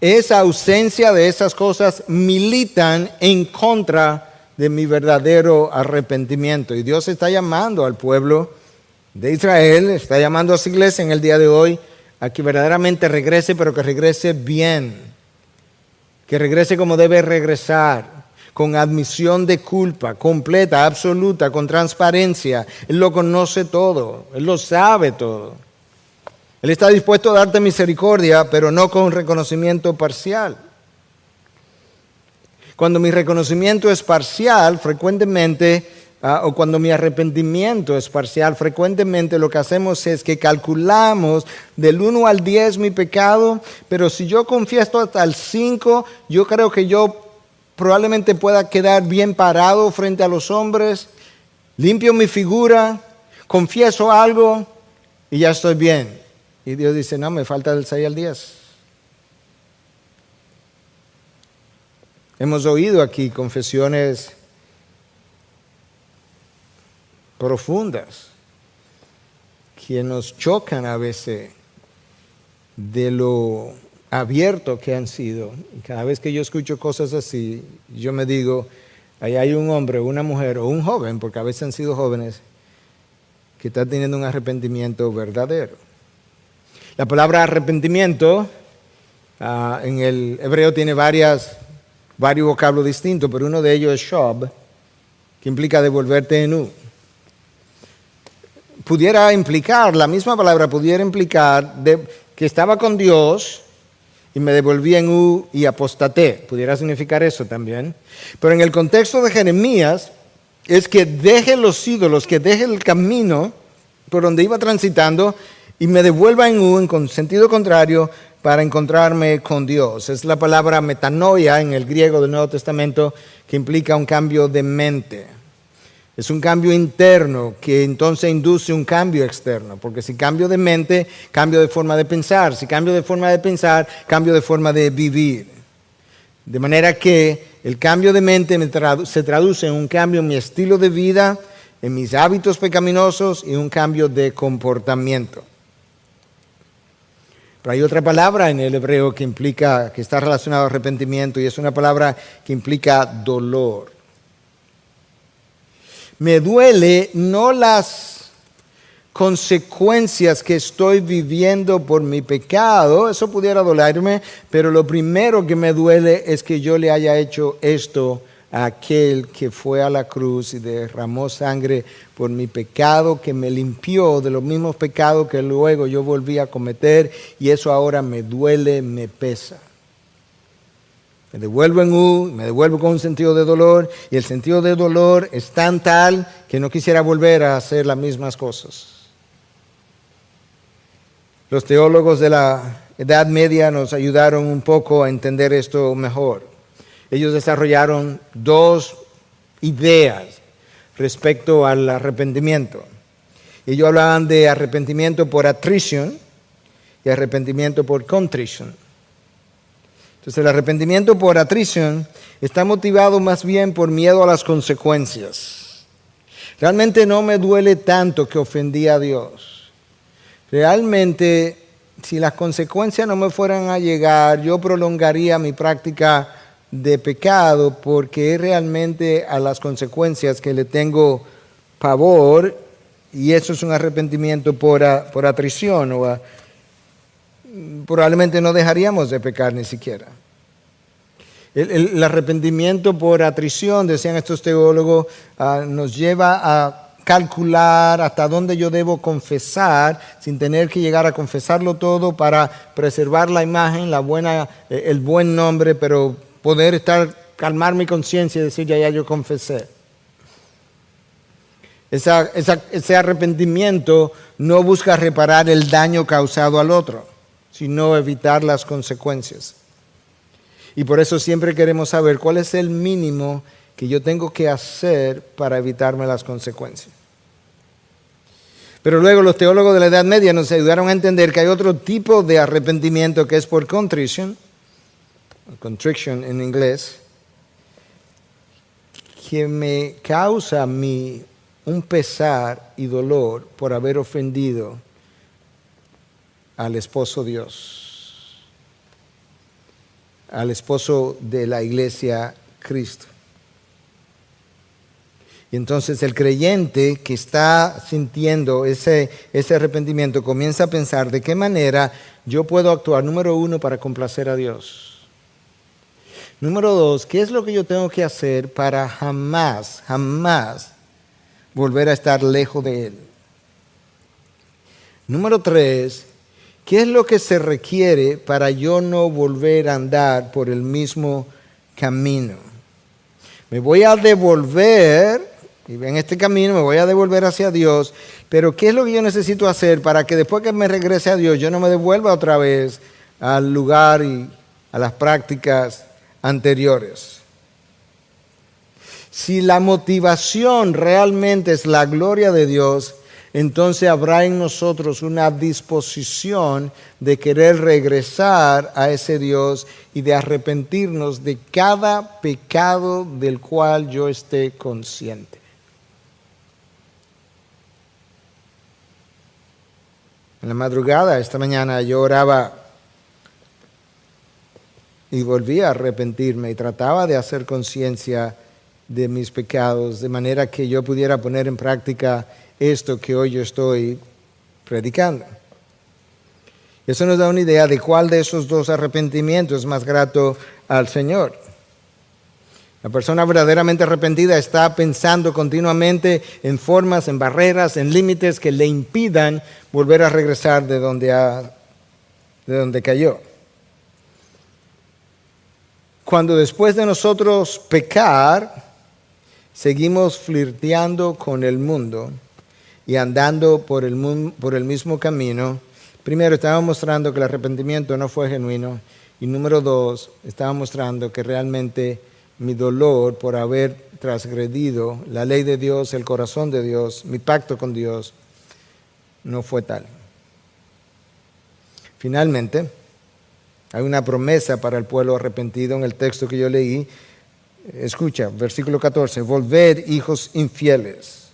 esa ausencia de esas cosas militan en contra de mi verdadero arrepentimiento. Y Dios está llamando al pueblo de Israel, está llamando a su iglesia en el día de hoy a que verdaderamente regrese, pero que regrese bien. Que regrese como debe regresar, con admisión de culpa, completa, absoluta, con transparencia. Él lo conoce todo, Él lo sabe todo. Él está dispuesto a darte misericordia, pero no con reconocimiento parcial. Cuando mi reconocimiento es parcial, frecuentemente o cuando mi arrepentimiento es parcial, frecuentemente lo que hacemos es que calculamos del 1 al 10 mi pecado, pero si yo confieso hasta el 5, yo creo que yo probablemente pueda quedar bien parado frente a los hombres, limpio mi figura, confieso algo y ya estoy bien. Y Dios dice, no, me falta del 6 al 10. Hemos oído aquí confesiones profundas que nos chocan a veces de lo abierto que han sido. Y cada vez que yo escucho cosas así, yo me digo, ahí hay un hombre, una mujer o un joven, porque a veces han sido jóvenes, que está teniendo un arrepentimiento verdadero. La palabra arrepentimiento en el hebreo tiene varios vocablos distintos, pero uno de ellos es shob, que implica devolverte en U. La misma palabra pudiera implicar que estaba con Dios y me devolví en U y apostaté. Pudiera significar eso también. Pero en el contexto de Jeremías es que deje los ídolos, que deje el camino por donde iba transitando y me devuelva en U, en sentido contrario, para encontrarme con Dios. Es la palabra metanoia en el griego del Nuevo Testamento, que implica un cambio de mente. Es un cambio interno que entonces induce un cambio externo, porque si cambio de mente, cambio de forma de pensar. Si cambio de forma de pensar, cambio de forma de vivir. De manera que el cambio de mente se traduce en un cambio en mi estilo de vida, en mis hábitos pecaminosos y un cambio de comportamiento. Pero hay otra palabra en el hebreo que está relacionada al arrepentimiento, y es una palabra que implica dolor. Me duele no las consecuencias que estoy viviendo por mi pecado, eso pudiera dolerme, pero lo primero que me duele es que yo le haya hecho esto a aquel que fue a la cruz y derramó sangre por mi pecado, que me limpió de los mismos pecados que luego yo volví a cometer, y eso ahora me duele, me pesa. Me devuelvo en U, me devuelvo con un sentido de dolor, y el sentido de dolor es tan tal que no quisiera volver a hacer las mismas cosas. Los teólogos de la Edad Media nos ayudaron un poco a entender esto mejor. Ellos desarrollaron dos ideas respecto al arrepentimiento. Ellos hablaban de arrepentimiento por attrition y arrepentimiento por contrition. Entonces el arrepentimiento por attrition está motivado más bien por miedo a las consecuencias. Realmente no me duele tanto que ofendí a Dios. Realmente, si las consecuencias no me fueran a llegar, yo prolongaría mi práctica de pecado, porque es realmente a las consecuencias que le tengo pavor, y eso es un arrepentimiento por attrition, probablemente no dejaríamos de pecar ni siquiera. El arrepentimiento por attrition, decían estos teólogos, nos lleva a calcular hasta dónde yo debo confesar sin tener que llegar a confesarlo todo para preservar la imagen, el buen nombre, pero poder calmar mi conciencia y decir, ya yo confesé. Ese arrepentimiento no busca reparar el daño causado al otro, sino evitar las consecuencias. Y por eso siempre queremos saber cuál es el mínimo que yo tengo que hacer para evitarme las consecuencias. Pero luego los teólogos de la Edad Media nos ayudaron a entender que hay otro tipo de arrepentimiento que es por contrition en inglés, que me causa a mí un pesar y dolor por haber ofendido al esposo Dios, al esposo de la iglesia Cristo. Y entonces el creyente que está sintiendo ese arrepentimiento comienza a pensar de qué manera yo puedo actuar, número 1, para complacer a Dios. Número 2, ¿qué es lo que yo tengo que hacer para jamás volver a estar lejos de Él? Número 3, ¿qué es lo que se requiere para yo no volver a andar por el mismo camino? Me voy a devolver y en este camino me voy a devolver hacia Dios, pero ¿qué es lo que yo necesito hacer para que después que me regrese a Dios yo no me devuelva otra vez al lugar y a las prácticas anteriores? Si la motivación realmente es la gloria de Dios, entonces habrá en nosotros una disposición de querer regresar a ese Dios y de arrepentirnos de cada pecado del cual yo esté consciente. En la madrugada, esta mañana, yo oraba y volví a arrepentirme y trataba de hacer conciencia de mis pecados, de manera que yo pudiera poner en práctica esto que hoy yo estoy predicando. Eso nos da una idea de cuál de esos dos arrepentimientos es más grato al Señor. La persona verdaderamente arrepentida está pensando continuamente en formas, en barreras, en límites que le impidan volver a regresar de donde cayó. Cuando después de nosotros pecar, seguimos flirteando con el mundo y andando por el mismo camino, primero estaba mostrando que el arrepentimiento no fue genuino, y número dos, estaba mostrando que realmente mi dolor por haber transgredido la ley de Dios, el corazón de Dios, mi pacto con Dios, no fue tal. Finalmente, hay una promesa para el pueblo arrepentido en el texto que yo leí. Escucha, versículo 14, volved, hijos infieles.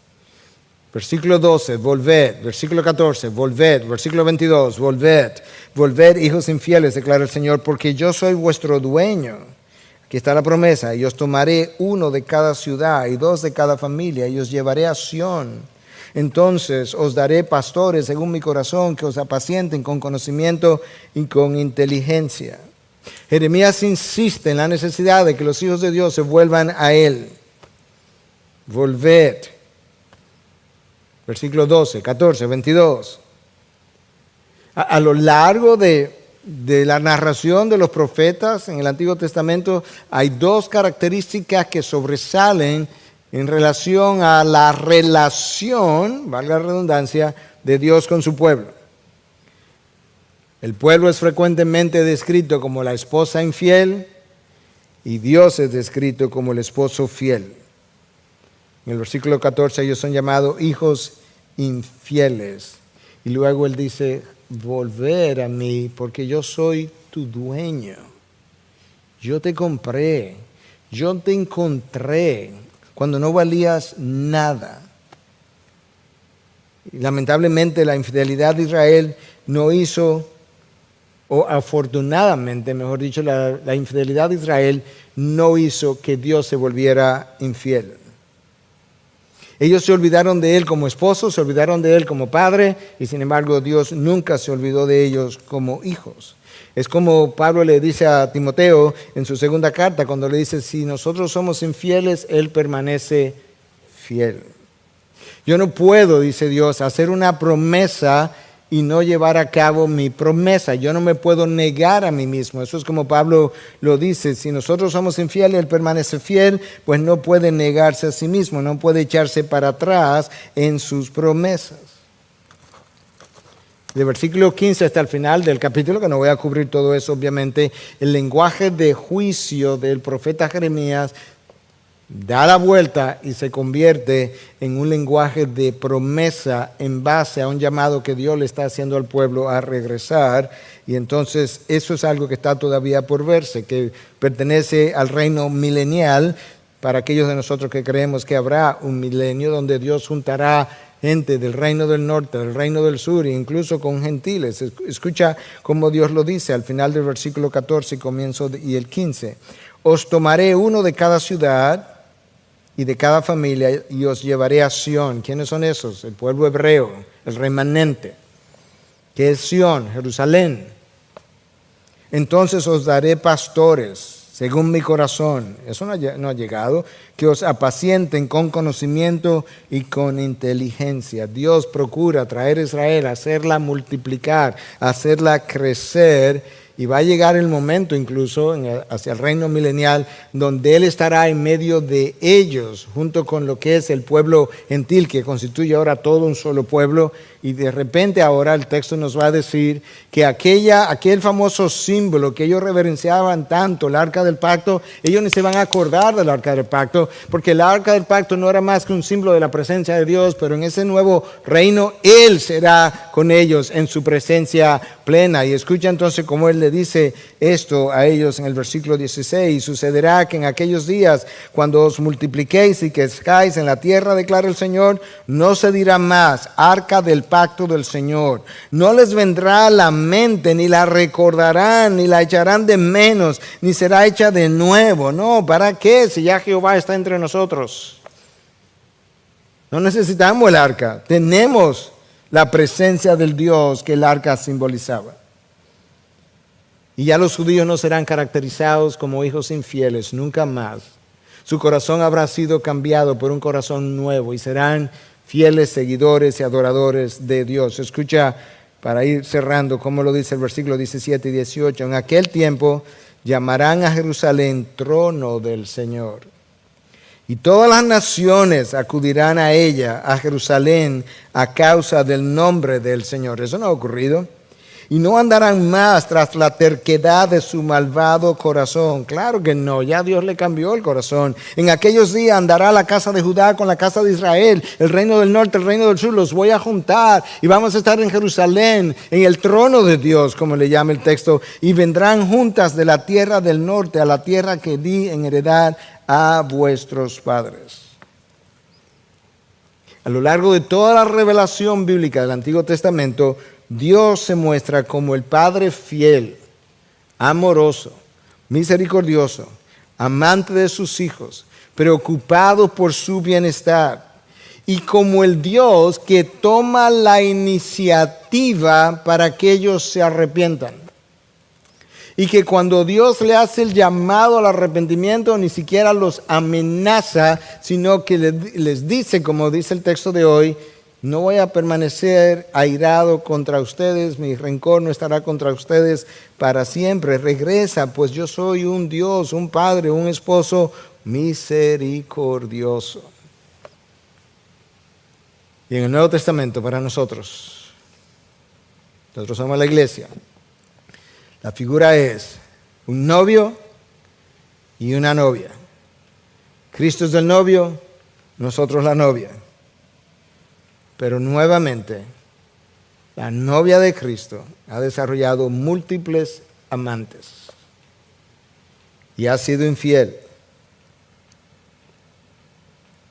Versículo 12, volved. Versículo 14, volved. Versículo 22, volved. Volved, hijos infieles, declara el Señor, porque yo soy vuestro dueño. Aquí está la promesa, y os tomaré uno de cada ciudad y dos de cada familia, y os llevaré a Sión. Entonces os daré pastores según mi corazón, que os apacienten con conocimiento y con inteligencia. Jeremías insiste en la necesidad de que los hijos de Dios se vuelvan a Él. Volved. Versículo 12, 14, 22. A lo largo de la narración de los profetas en el Antiguo Testamento hay dos características que sobresalen en relación a la relación, valga la redundancia, de Dios con su pueblo. El pueblo es frecuentemente descrito como la esposa infiel y Dios es descrito como el esposo fiel. En el versículo 14 ellos son llamados hijos infieles. Y luego él dice, volver a mí porque yo soy tu dueño. Yo te compré, yo te encontré cuando no valías nada. Y lamentablemente la infidelidad de Israel no hizo, o afortunadamente, mejor dicho, la infidelidad de Israel no hizo que Dios se volviera infiel. Ellos se olvidaron de Él como esposo, se olvidaron de Él como padre, y sin embargo Dios nunca se olvidó de ellos como hijos. Es como Pablo le dice a Timoteo en su segunda carta, cuando le dice, si nosotros somos infieles, Él permanece fiel. Yo no puedo, dice Dios, hacer una promesa y no llevar a cabo mi promesa. Yo no me puedo negar a mí mismo. Eso es como Pablo lo dice. Si nosotros somos infieles, Él permanece fiel, pues no puede negarse a sí mismo, no puede echarse para atrás en sus promesas. De versículo 15 hasta el final del capítulo, que no voy a cubrir todo eso obviamente, el lenguaje de juicio del profeta Jeremías da la vuelta y se convierte en un lenguaje de promesa en base a un llamado que Dios le está haciendo al pueblo a regresar. Y entonces eso es algo que está todavía por verse, que pertenece al reino milenial, para aquellos de nosotros que creemos que habrá un milenio donde Dios juntará gente del reino del norte, del reino del sur, e incluso con gentiles. Escucha cómo Dios lo dice al final del versículo 14 y el 15. Os tomaré uno de cada ciudad y de cada familia y os llevaré a Sión. ¿Quiénes son esos? El pueblo hebreo, el remanente, que es Sión, Jerusalén. Entonces os daré pastores según mi corazón. Eso no ha llegado. Que os apacienten con conocimiento y con inteligencia. Dios procura traer a Israel, hacerla multiplicar, hacerla crecer. y va a llegar el momento incluso hacia el reino milenial donde Él estará en medio de ellos, junto con lo que es el pueblo gentil, que constituye ahora todo un solo pueblo. Y de repente ahora el texto nos va a decir que aquel famoso símbolo que ellos reverenciaban tanto, el arca del pacto, ellos ni se van a acordar del arca del pacto, porque el arca del pacto no era más que un símbolo de la presencia de Dios, pero en ese nuevo reino Él será con ellos en su presencia plena. Y escucha entonces cómo Él le dice esto a ellos en el versículo 16: sucederá que en aquellos días, cuando os multipliquéis y crezcáis en la tierra, declara el Señor, no se dirá más arca del pacto del Señor. No les vendrá a la mente, ni la recordarán, ni la echarán de menos, ni será hecha de nuevo. No, ¿para qué? Si ya Jehová está entre nosotros. No necesitamos el arca. Tenemos la presencia del Dios que el arca simbolizaba. Y ya los judíos no serán caracterizados como hijos infieles, nunca más. Su corazón habrá sido cambiado por un corazón nuevo y serán fieles seguidores y adoradores de Dios. Escucha, para ir cerrando, como lo dice el versículo 17 y 18. En aquel tiempo llamarán a Jerusalén trono del Señor. Y todas las naciones acudirán a ella, a Jerusalén, a causa del nombre del Señor. Eso no ha ocurrido. Y no andarán más tras la terquedad de su malvado corazón. Claro que no, ya Dios le cambió el corazón. En aquellos días andará la casa de Judá con la casa de Israel, el reino del norte, el reino del sur, los voy a juntar. Y vamos a estar en Jerusalén, en el trono de Dios, como le llama el texto. Y vendrán juntas de la tierra del norte a la tierra que di en heredad a vuestros padres. A lo largo de toda la revelación bíblica del Antiguo Testamento, Dios se muestra como el Padre fiel, amoroso, misericordioso, amante de sus hijos, preocupado por su bienestar, y como el Dios que toma la iniciativa para que ellos se arrepientan. Y que cuando Dios le hace el llamado al arrepentimiento, ni siquiera los amenaza, sino que les dice, como dice el texto de hoy, no voy a permanecer airado contra ustedes, mi rencor no estará contra ustedes para siempre. Regresa, pues yo soy un Dios, un Padre, un esposo misericordioso. Y en el Nuevo Testamento, para nosotros somos la iglesia. La figura es un novio y una novia. Cristo es el novio, nosotros la novia. Pero nuevamente, la novia de Cristo ha desarrollado múltiples amantes y ha sido infiel.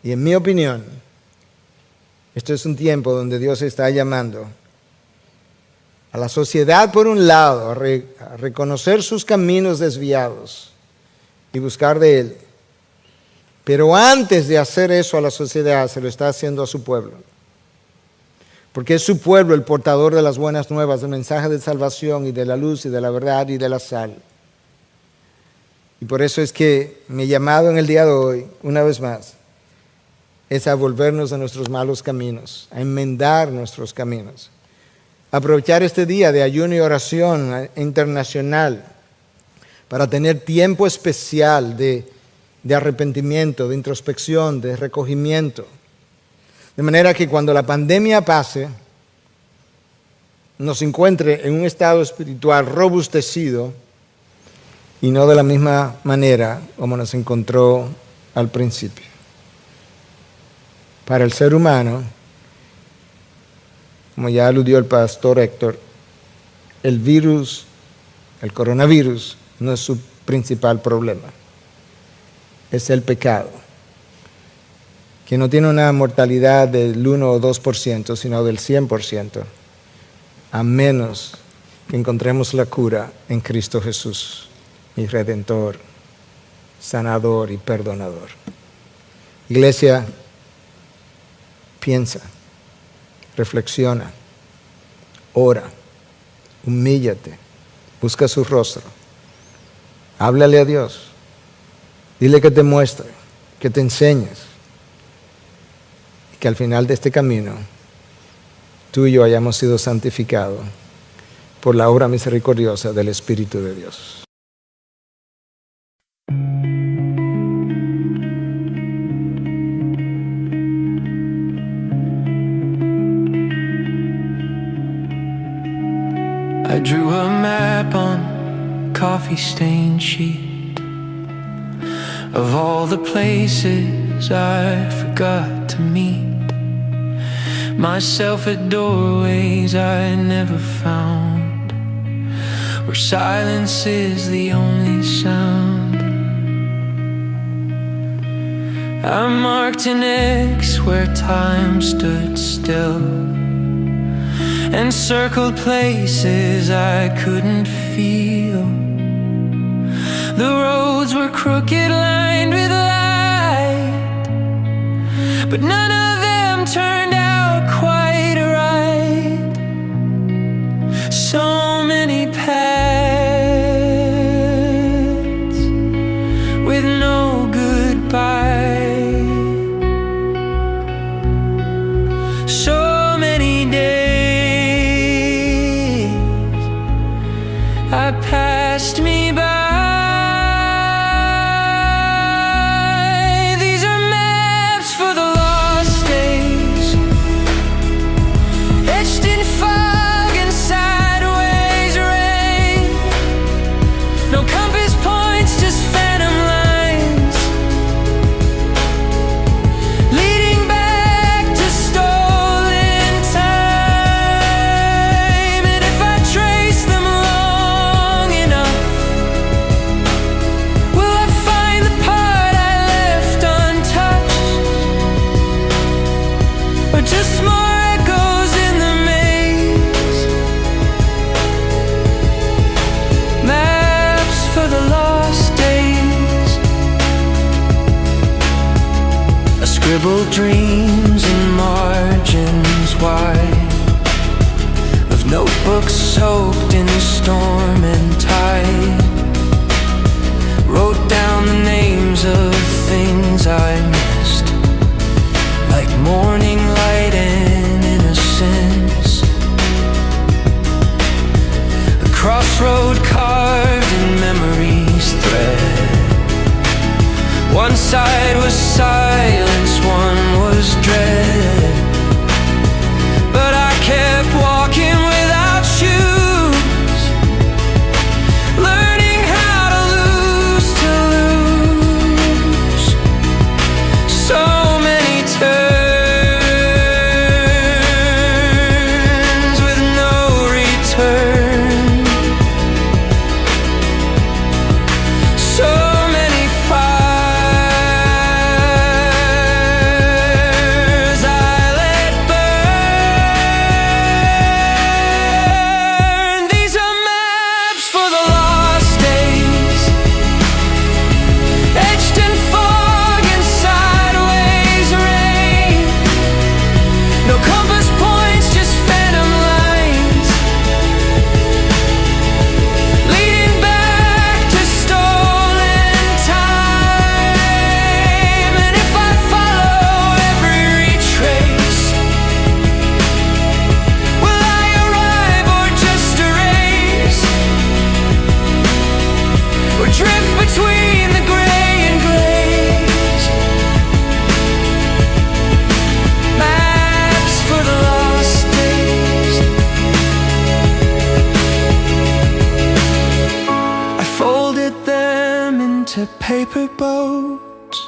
Y en mi opinión, esto es un tiempo donde Dios está llamando a la sociedad, por un lado, a reconocer sus caminos desviados y buscar de Él. Pero antes de hacer eso a la sociedad, se lo está haciendo a su pueblo. Porque es su pueblo el portador de las buenas nuevas, del mensaje de salvación y de la luz y de la verdad y de la sal. Y por eso es que mi llamado en el día de hoy, una vez más, es a volvernos de nuestros malos caminos, a enmendar nuestros caminos. Aprovechar este día de ayuno y oración internacional para tener tiempo especial de arrepentimiento, de introspección, de recogimiento. De manera que cuando la pandemia pase, nos encuentre en un estado espiritual robustecido y no de la misma manera como nos encontró al principio. Para el ser humano, como ya aludió el pastor Héctor, el coronavirus, no es su principal problema. Es el pecado, que no tiene una mortalidad del 1 o 2%, sino del 100%, a menos que encontremos la cura en Cristo Jesús, mi Redentor, sanador y perdonador. Iglesia, piensa, reflexiona, ora, humíllate, busca su rostro, háblale a Dios, dile que te muestre, que te enseñes, y que al final de este camino tú y yo hayamos sido santificados por la obra misericordiosa del Espíritu de Dios. I drew a map on coffee-stained sheet of all the places I forgot to meet myself, at doorways I never found, where silence is the only sound. I marked an X where time stood still, and circled places I couldn't feel. The roads were crooked, lined with light, but none of them turned out quite right. So many paths with no goodbye. So many days I passed me by. These are maps for the lost days, etched in fog and sideways rain. No compass points, just phantom lines, leading back to stolen time. And if I trace them long enough, will I find the part I left untouched, or just more echoes in the maze? Maps for the lost days. I scribbled dreams in margins wide of notebooks soaked in storm and tide. Wrote down the names of things I missed, like morning light and innocence. A crossroad carved in memory's thread. One side was silence, one was dread, but I kept walking without shoes, learning how to lose. So many turns with no return. So many fires I let burn. These are maps for the lost days, etched in fog and sideways rain. No compass points, just phantom lines, leading back to stolen time. And if I follow every retrace, will I arrive or just erase, or drift between the gray and glaze? Maps for the lost days. I folded them into paper boats,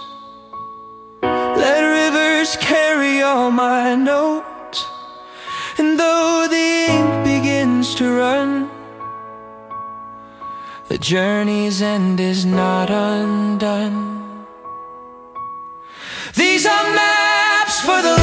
let rivers carry all my notes. And though the ink begins to run, the journey's end is not undone. These are maps for the